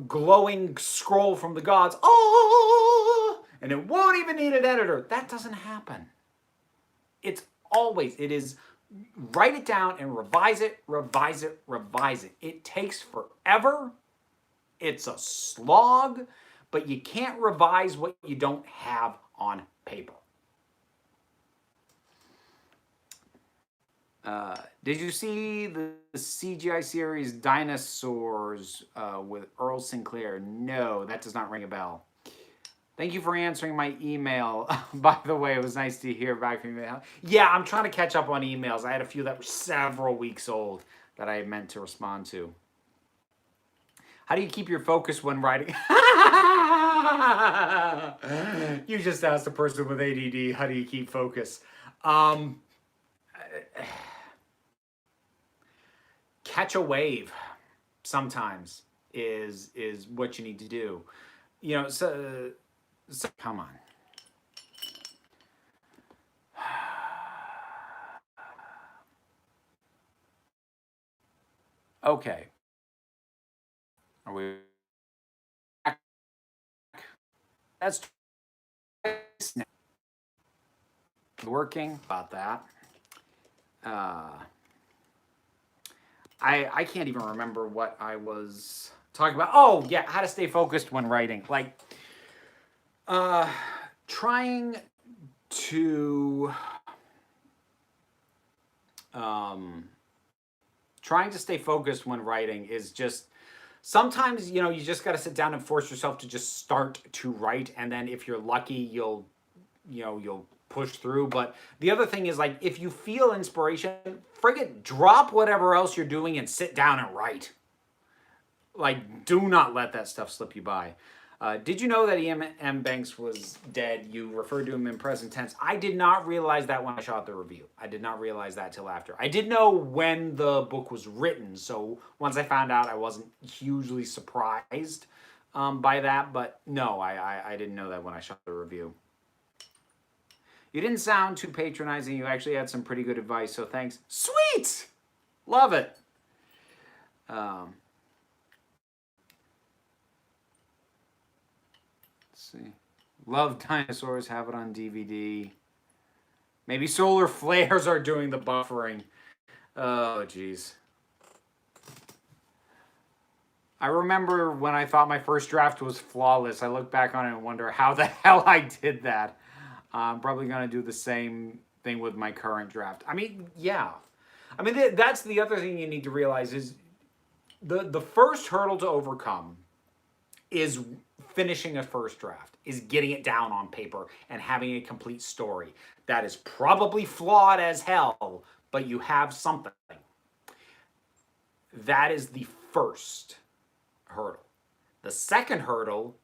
[SPEAKER 1] glowing scroll from the gods. Oh, and it won't even need an editor. That doesn't happen. It is write it down and revise it, revise it, revise it. It takes forever. It's a slog, but you can't revise what you don't have on paper. Did you see the CGI series Dinosaurs with Earl Sinclair? No, that does not ring a bell. Thank you for answering my email. By the way, it was nice to hear back from you. Yeah, I'm trying to catch up on emails. I had a few that were several weeks old that I meant to respond to. How do you keep your focus when writing? You just asked a person with ADD, how do you keep focus? Catch a wave sometimes is what you need to do. So come on. Okay. Are we back? That's working about that. I can't even remember what I was talking about. Oh, yeah, how to stay focused when writing. Like, trying to stay focused when writing is just, sometimes, you just got to sit down and force yourself to just start to write. And then if you're lucky, you'll push through. But the other thing is, like, if you feel inspiration, friggin' drop whatever else you're doing and sit down and write. Like, do not let that stuff slip you by. Did you know that E.M. Banks was dead? You referred to him in present tense. I did not realize that when I shot the review. I did not realize that till after. I did know when the book was written, so once I found out, I wasn't hugely surprised by that. But no, I didn't know that when I shot the review. You didn't sound too patronizing. You actually had some pretty good advice, so thanks. Sweet! Love it. See. Love Dinosaurs, have it on DVD. Maybe solar flares are doing the buffering. Oh, jeez. I remember when I thought my first draft was flawless. I look back on it and wonder how the hell I did that. I'm probably going to do the same thing with my current draft. I mean, yeah. I mean, that's the other thing you need to realize is the first hurdle to overcome is finishing a first draft, is getting it down on paper and having a complete story. That is probably flawed as hell, but you have something. That is the first hurdle. The second hurdle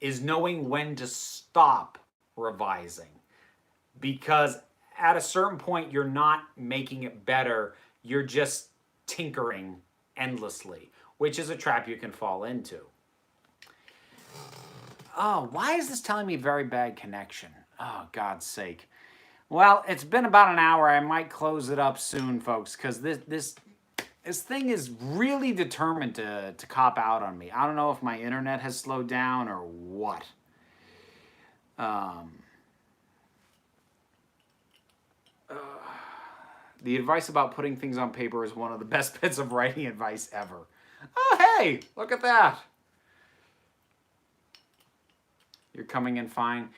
[SPEAKER 1] is knowing when to stop revising, because at a certain point you're not making it better, you're just tinkering endlessly, which is a trap you can fall into. Oh, why is this telling me very bad connection? Oh, God's sake. Well, it's been about an hour. I might close it up soon, folks, because this thing is really determined to cop out on me. I don't know if my internet has slowed down or what. The advice about putting things on paper is one of the best bits of writing advice ever. Oh, hey, look at that. You're coming in fine.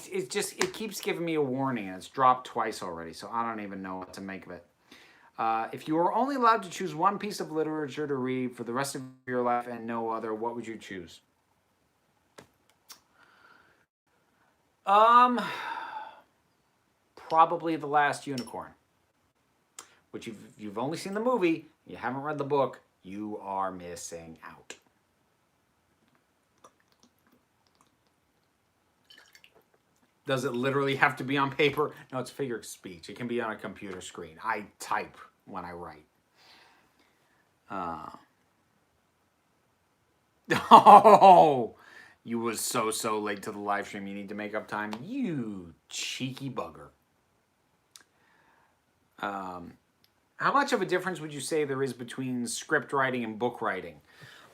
[SPEAKER 1] It keeps giving me a warning, and it's dropped twice already, so I don't even know what to make of it. If you were only allowed to choose one piece of literature to read for the rest of your life and no other, what would you choose? Um, Probably The Last Unicorn, which you've only seen the movie, you haven't read the book, you are missing out. Does it literally have to be on paper? No, it's figure of speech. It can be on a computer screen. I type when I write. Oh, you was so late to the live stream. You need to make up time. You cheeky bugger. How much of a difference would you say there is between script writing and book writing?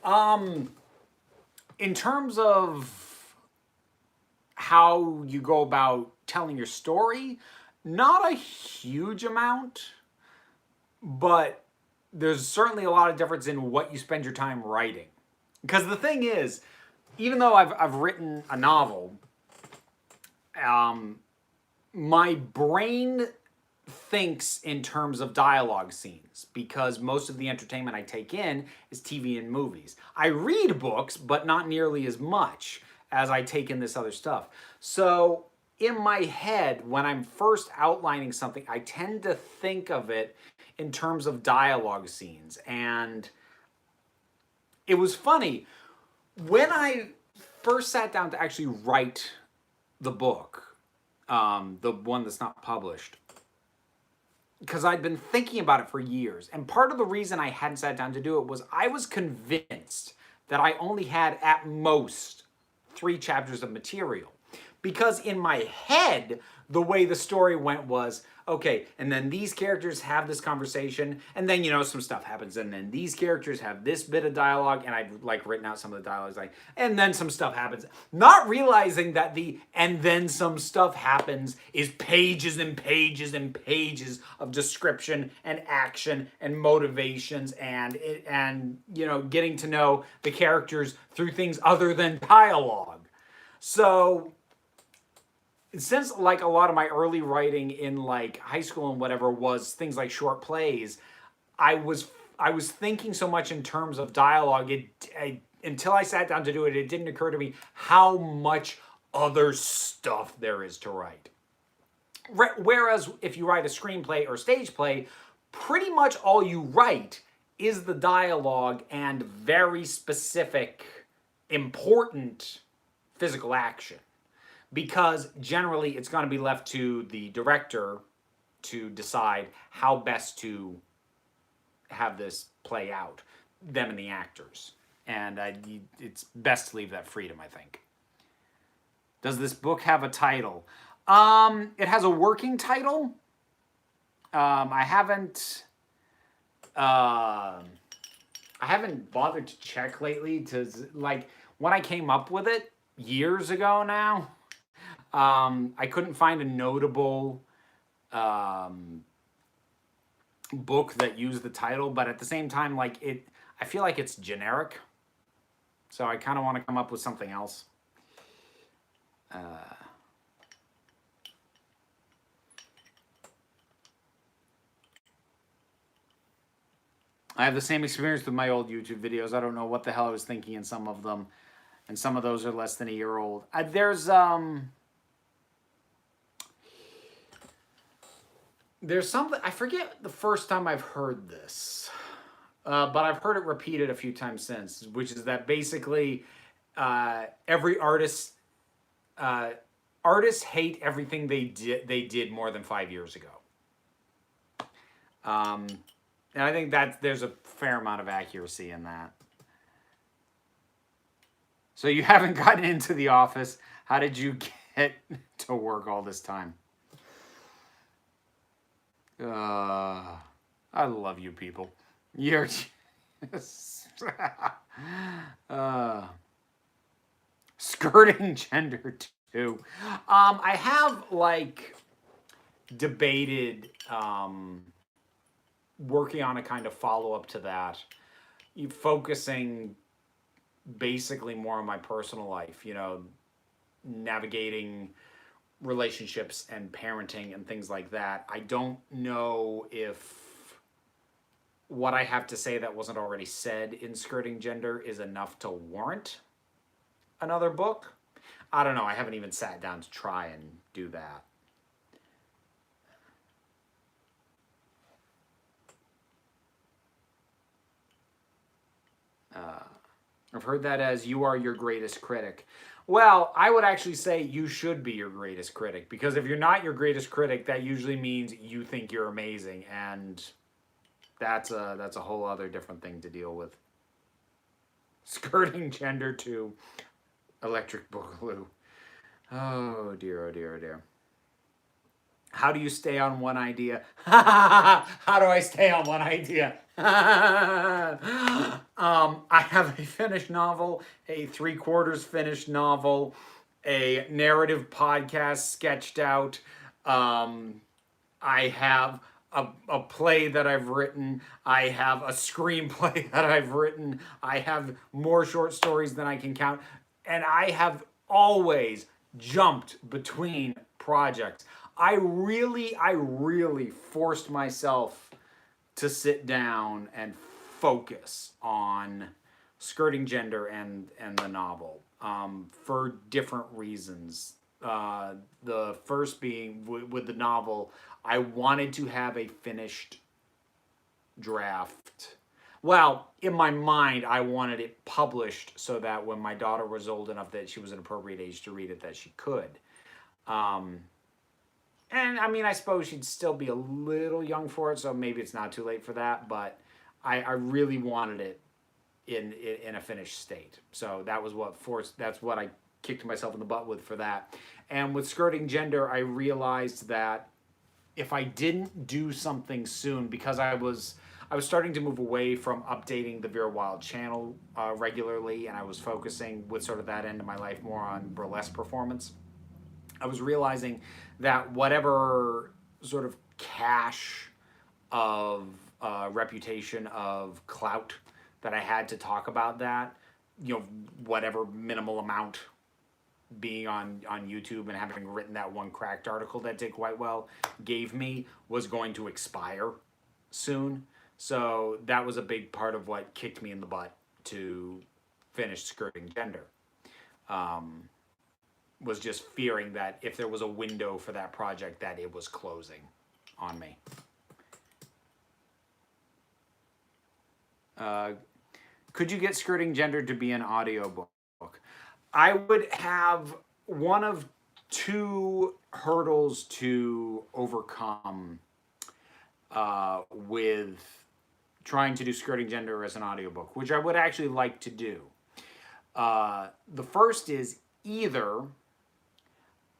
[SPEAKER 1] In terms of how you go about telling your story, not a huge amount, but there's certainly a lot of difference in what you spend your time writing. Because the thing is, even though I've written a novel, my brain thinks in terms of dialogue scenes because most of the entertainment I take in is TV and movies. I read books, but not nearly as much as I take in this other stuff. So in my head, when I'm first outlining something, I tend to think of it in terms of dialogue scenes. And it was funny, when I first sat down to actually write the book, the one that's not published, because I'd been thinking about it for years. And part of the reason I hadn't sat down to do it was I was convinced that I only had at most 3 chapters of material. Because in my head, the way the story went was, okay, and then these characters have this conversation, and then, some stuff happens, and then these characters have this bit of dialogue, and I'd written out some of the dialogues, and then some stuff happens. Not realizing that the and then some stuff happens is pages and pages and pages of description and action and motivations and getting to know the characters through things other than dialogue. So since a lot of my early writing in high school and whatever was things like short plays, I was thinking so much in terms of dialogue. Until I sat down to do it, it didn't occur to me how much other stuff there is to write. Whereas if you write a screenplay or stage play, pretty much all you write is the dialogue and very specific, important physical action. Because generally it's going to be left to the director to decide how best to have this play out, them and the actors. And it's best to leave that freedom, I think. Does this book have a title? It has a working title. I haven't bothered to check lately when I came up with it years ago now. I couldn't find a notable book that used the title, but at the same time, I feel like it's generic. So I kind of want to come up with something else. I have the same experience with my old YouTube videos. I don't know what the hell I was thinking in some of them. And some of those are less than a year old. There's something, I forget the first time I've heard this, but I've heard it repeated a few times since, which is that basically every artists hate everything they did more than 5 years ago. And I think that there's a fair amount of accuracy in that. So you haven't gotten into the office. How did you get to work all this time? I love you people. You're just skirting gender too. I have debated working on a kind of follow-up to that, focusing basically more on my personal life, navigating relationships and parenting and things like that. I don't know if what I have to say that wasn't already said in Skirting Gender is enough to warrant another book. I don't know. I haven't even sat down to try and do that. I've heard that as you are your greatest critic. Well, I would actually say you should be your greatest critic, because if you're not your greatest critic, that usually means you think you're amazing, and that's a whole other different thing to deal with. Skirting Gender to Electric Boogaloo. Oh dear, oh dear, oh dear. How do you stay on one idea? How do I stay on one idea? I have a finished novel, a 3/4 finished novel, a narrative podcast sketched out. I have a play that I've written. I have a screenplay that I've written. I have more short stories than I can count. And I have always jumped between projects. I really forced myself to sit down and focus on Skirting Gender and the novel for different reasons. The first being with the novel, I wanted to have a finished draft. Well, in my mind, I wanted it published so that when my daughter was old enough that she was an appropriate age to read it, that she could. And I mean, I suppose she'd still be a little young for it, so maybe it's not too late for that. But I really wanted it in a finished state. So that was what forced. That's what I kicked myself in the butt with for that. And with Skirting Gender, I realized that if I didn't do something soon, because I was starting to move away from updating the Vera Wild channel regularly, and I was focusing with sort of that end of my life more on burlesque performance. I was realizing that whatever sort of cache of reputation, of clout that I had to talk about that, whatever minimal amount being on YouTube and having written that one cracked article that did quite well gave me was going to expire soon. So that was a big part of what kicked me in the butt to finish Skirting Gender. Was just fearing that if there was a window for that project, that it was closing on me. Could you get Skirting Gender to be an audiobook? I would have one of two hurdles to overcome with trying to do Skirting Gender as an audiobook, which I would actually like to do. The first is either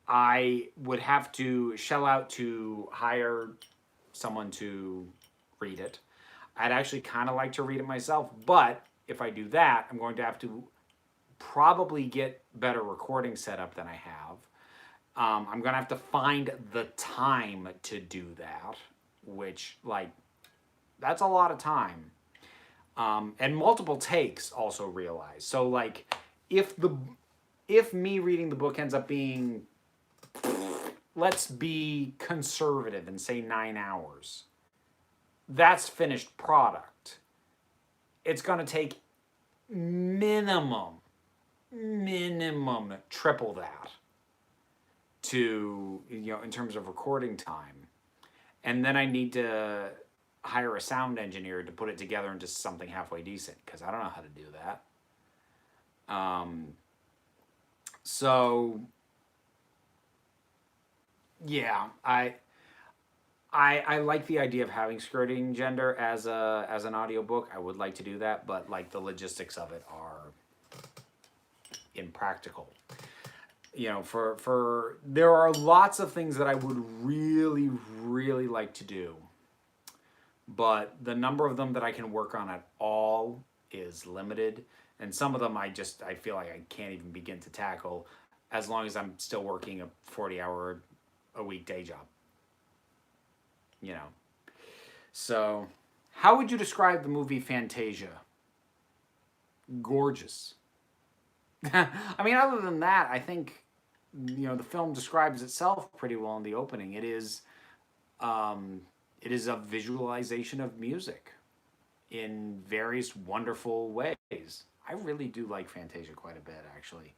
[SPEAKER 1] I would have to shell out to hire someone to read it. I'd actually kind of like to read it myself, but if I do that, I'm going to have to probably get better recording setup than I have. I'm going to have to find the time to do that, which, that's a lot of time. And multiple takes, also realize. So, if me reading the book ends up being, let's be conservative and say 9 hours, that's finished product. It's going to take minimum triple that to, in terms of recording time. And then I need to hire a sound engineer to put it together into something halfway decent, because I don't know how to do that. So yeah, I like the idea of having Skirting Gender as an audiobook. I would like to do that, but the logistics of it are impractical. There are lots of things that I would really like to do, but the number of them that I can work on at all is limited, and some of them I feel like I can't even begin to tackle as long as I'm still working a 40-hour a week day job. So how would you describe the movie Fantasia? Gorgeous. I mean, other than that, I think the film describes itself pretty well in the opening. It is a visualization of music. in various wonderful ways. I really do like Fantasia quite a bit, actually.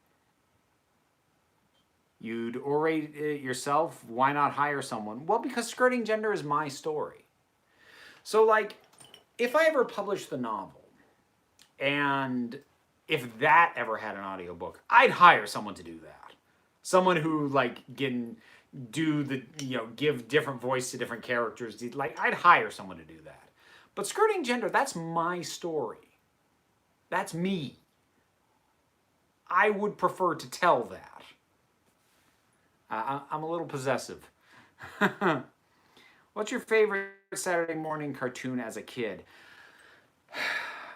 [SPEAKER 1] You'd orate it yourself. Why not hire someone? Well, because Skirting Gender is my story. So, like, if I ever published the novel, and if that ever had an audiobook, I'd hire someone to do that. Someone who, like, can do the, give different voice to different characters. Like, I'd hire someone to do that. But Skirting Gender, that's my story. That's me. I would prefer to tell that. I'm a little possessive. What's your favorite Saturday morning cartoon as a kid?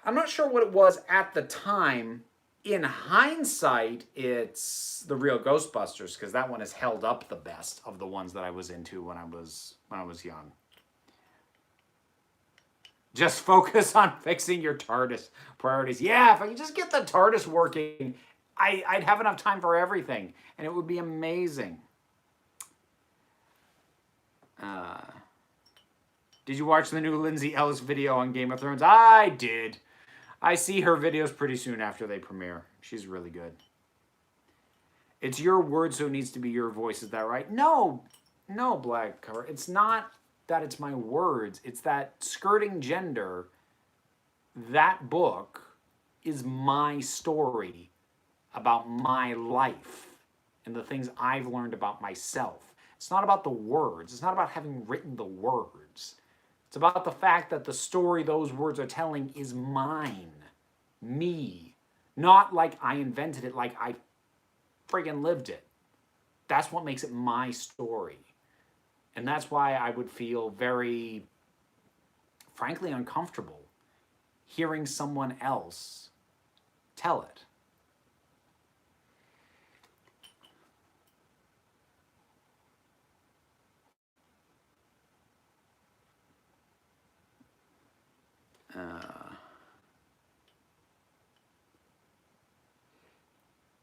[SPEAKER 1] I'm not sure what it was at the time. In hindsight, it's the real Ghostbusters, because that one has held up the best of the ones that I was into when I was young. Just focus on fixing your TARDIS priorities. Yeah, if I could just get the TARDIS working, I'd have enough time for everything, and it would be amazing. Did you watch the new Lindsay Ellis video on Game of Thrones? I did. I see her videos pretty soon after they premiere. She's really good. It's your word, so it needs to be your voice. Is that right? No, Black Cover. It's not that it's my words. It's that Skirting Gender, that book, is my story about my life and the things I've learned about myself. It's not about the words. It's not about having written the words. It's about the fact that the story those words are telling is mine. Me. Not like I invented it, like I friggin' lived it. That's what makes it my story. And that's why I would feel very, frankly, uncomfortable hearing someone else tell it.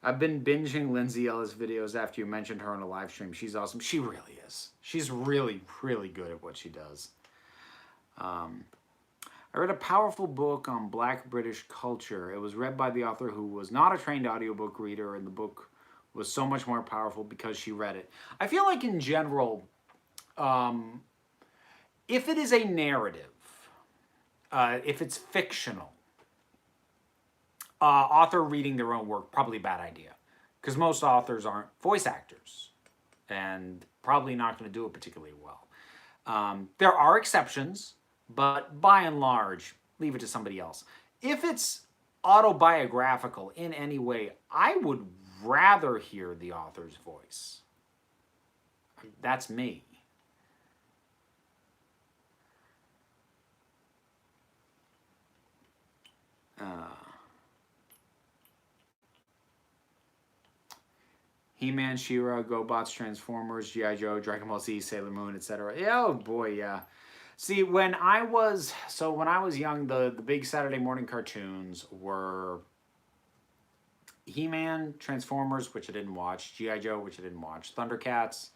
[SPEAKER 1] I've been binging Lindsay Ellis videos after you mentioned her on a live stream. She's awesome. She really is. She's really, really good at what she does. I read a powerful book on Black British culture. It was read by the author who was not a trained audiobook reader, and the book was so much more powerful because she read it. I feel like in general, if it is a narrative, if it's fictional, author reading their own work, probably a bad idea. Because most authors aren't voice actors and probably not going to do it particularly well. There are exceptions, but by and large, leave it to somebody else. If it's autobiographical in any way, I would rather hear the author's voice. That's me. He-Man, She-Ra, GoBots, Transformers, G.I. Joe, Dragon Ball Z, Sailor Moon, etc. Yeah, oh boy, yeah. See, when I was young, the big Saturday morning cartoons were He-Man, Transformers, which I didn't watch, G.I. Joe, which I didn't watch, Thundercats,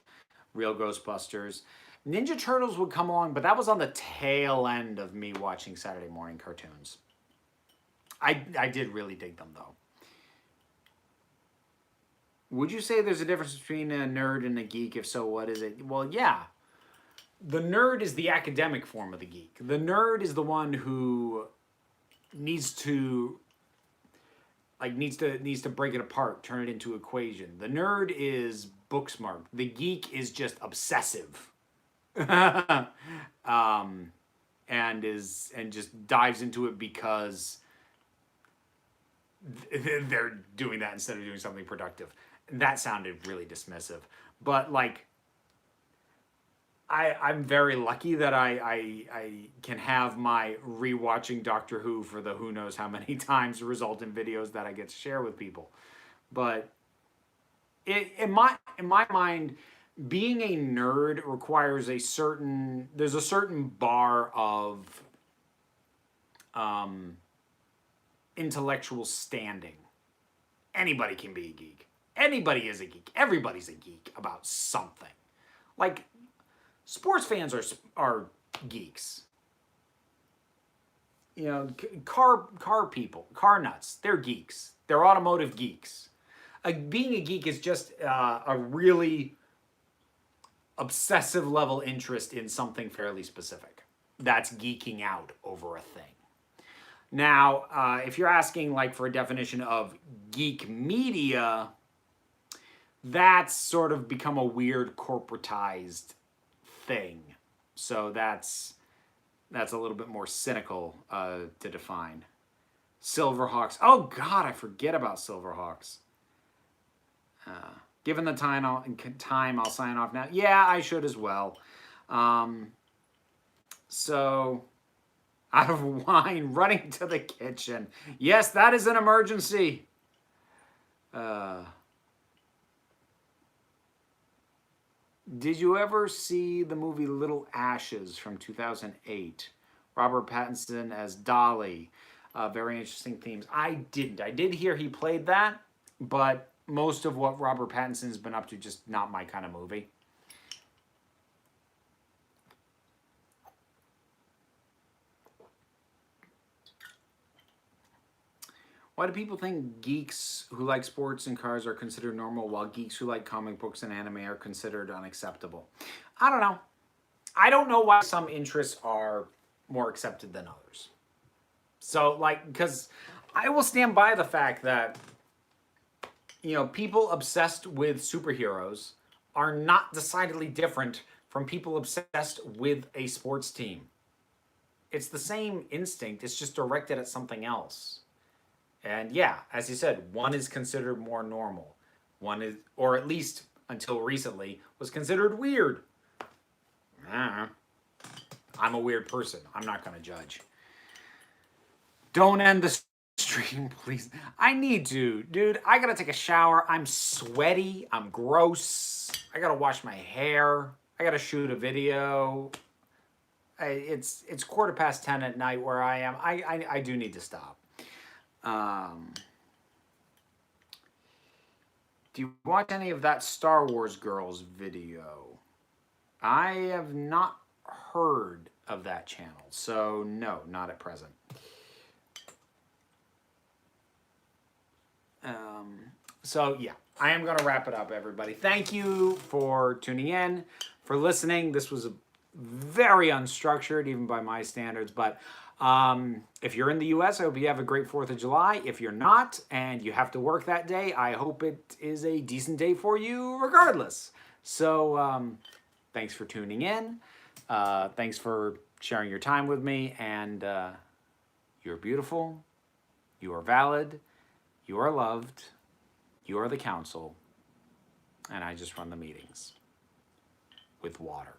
[SPEAKER 1] Real Ghostbusters. Ninja Turtles would come along, but that was on the tail end of me watching Saturday morning cartoons. I did really dig them, though. Would you say there's a difference between a nerd and a geek? If so, what is it? Well, yeah. The nerd is the academic form of the geek. The nerd is the one who needs to break it apart, turn it into equation. The nerd is book smart. The geek is just obsessive. And just dives into it because they're doing that instead of doing something productive. That sounded really dismissive, but like I'm very lucky that I can have my rewatching Doctor Who for the who knows how many times result in videos that I get to share with people. But in my mind, being a nerd requires there's a certain bar of intellectual standing. Anybody can be a geek. Anybody is a geek. Everybody's a geek about something. Like, sports fans are geeks. you know, car people, car nuts. They're geeks. They're automotive geeks. Being a geek is just a really obsessive level interest in something fairly specific. That's geeking out over a thing. Now, if you're asking like for a definition of geek media, that's sort of become a weird corporatized thing. So that's a little bit more cynical to define. Silverhawks. Oh God, I forget about Silverhawks. Given the time, I'll sign off now. Yeah, I should as well. So, out of wine, running to the kitchen. Yes, that is an emergency. Did you ever see the movie Little Ashes from 2008? Robert Pattinson as Dolly. Very interesting themes. I didn't. I did hear he played that, but most of what Robert Pattinson's been up to, just not my kind of movie. Why do people think geeks who like sports and cars are considered normal, while geeks who like comic books and anime are considered unacceptable? I don't know. I don't know why some interests are more accepted than others. So, like, because I will stand by the fact that, you know, people obsessed with superheroes are not decidedly different from people obsessed with a sports team. It's the same instinct, it's just directed at something else. And yeah, as you said, one is considered more normal. One is, or at least until recently, was considered weird. I'm a weird person. I'm not going to judge. Don't end the stream, please. I need to. Dude, I got to take a shower. I'm sweaty. I'm gross. I got to wash my hair. I got to shoot a video. It's 10:15 at night where I am. I do need to stop. Do you watch any of that Star Wars Girls video? I have not heard of that channel, so no, not at present. So yeah, I am going to wrap it up, everybody. Thank you for tuning in, for listening. This was very unstructured, even by my standards, but if you're in the U.S., I hope you have a great 4th of July. If you're not, and you have to work that day, I hope it is a decent day for you regardless. So, thanks for tuning in. Thanks for sharing your time with me, and you're beautiful. You are valid. You are loved. You are the council. And I just run the meetings with water.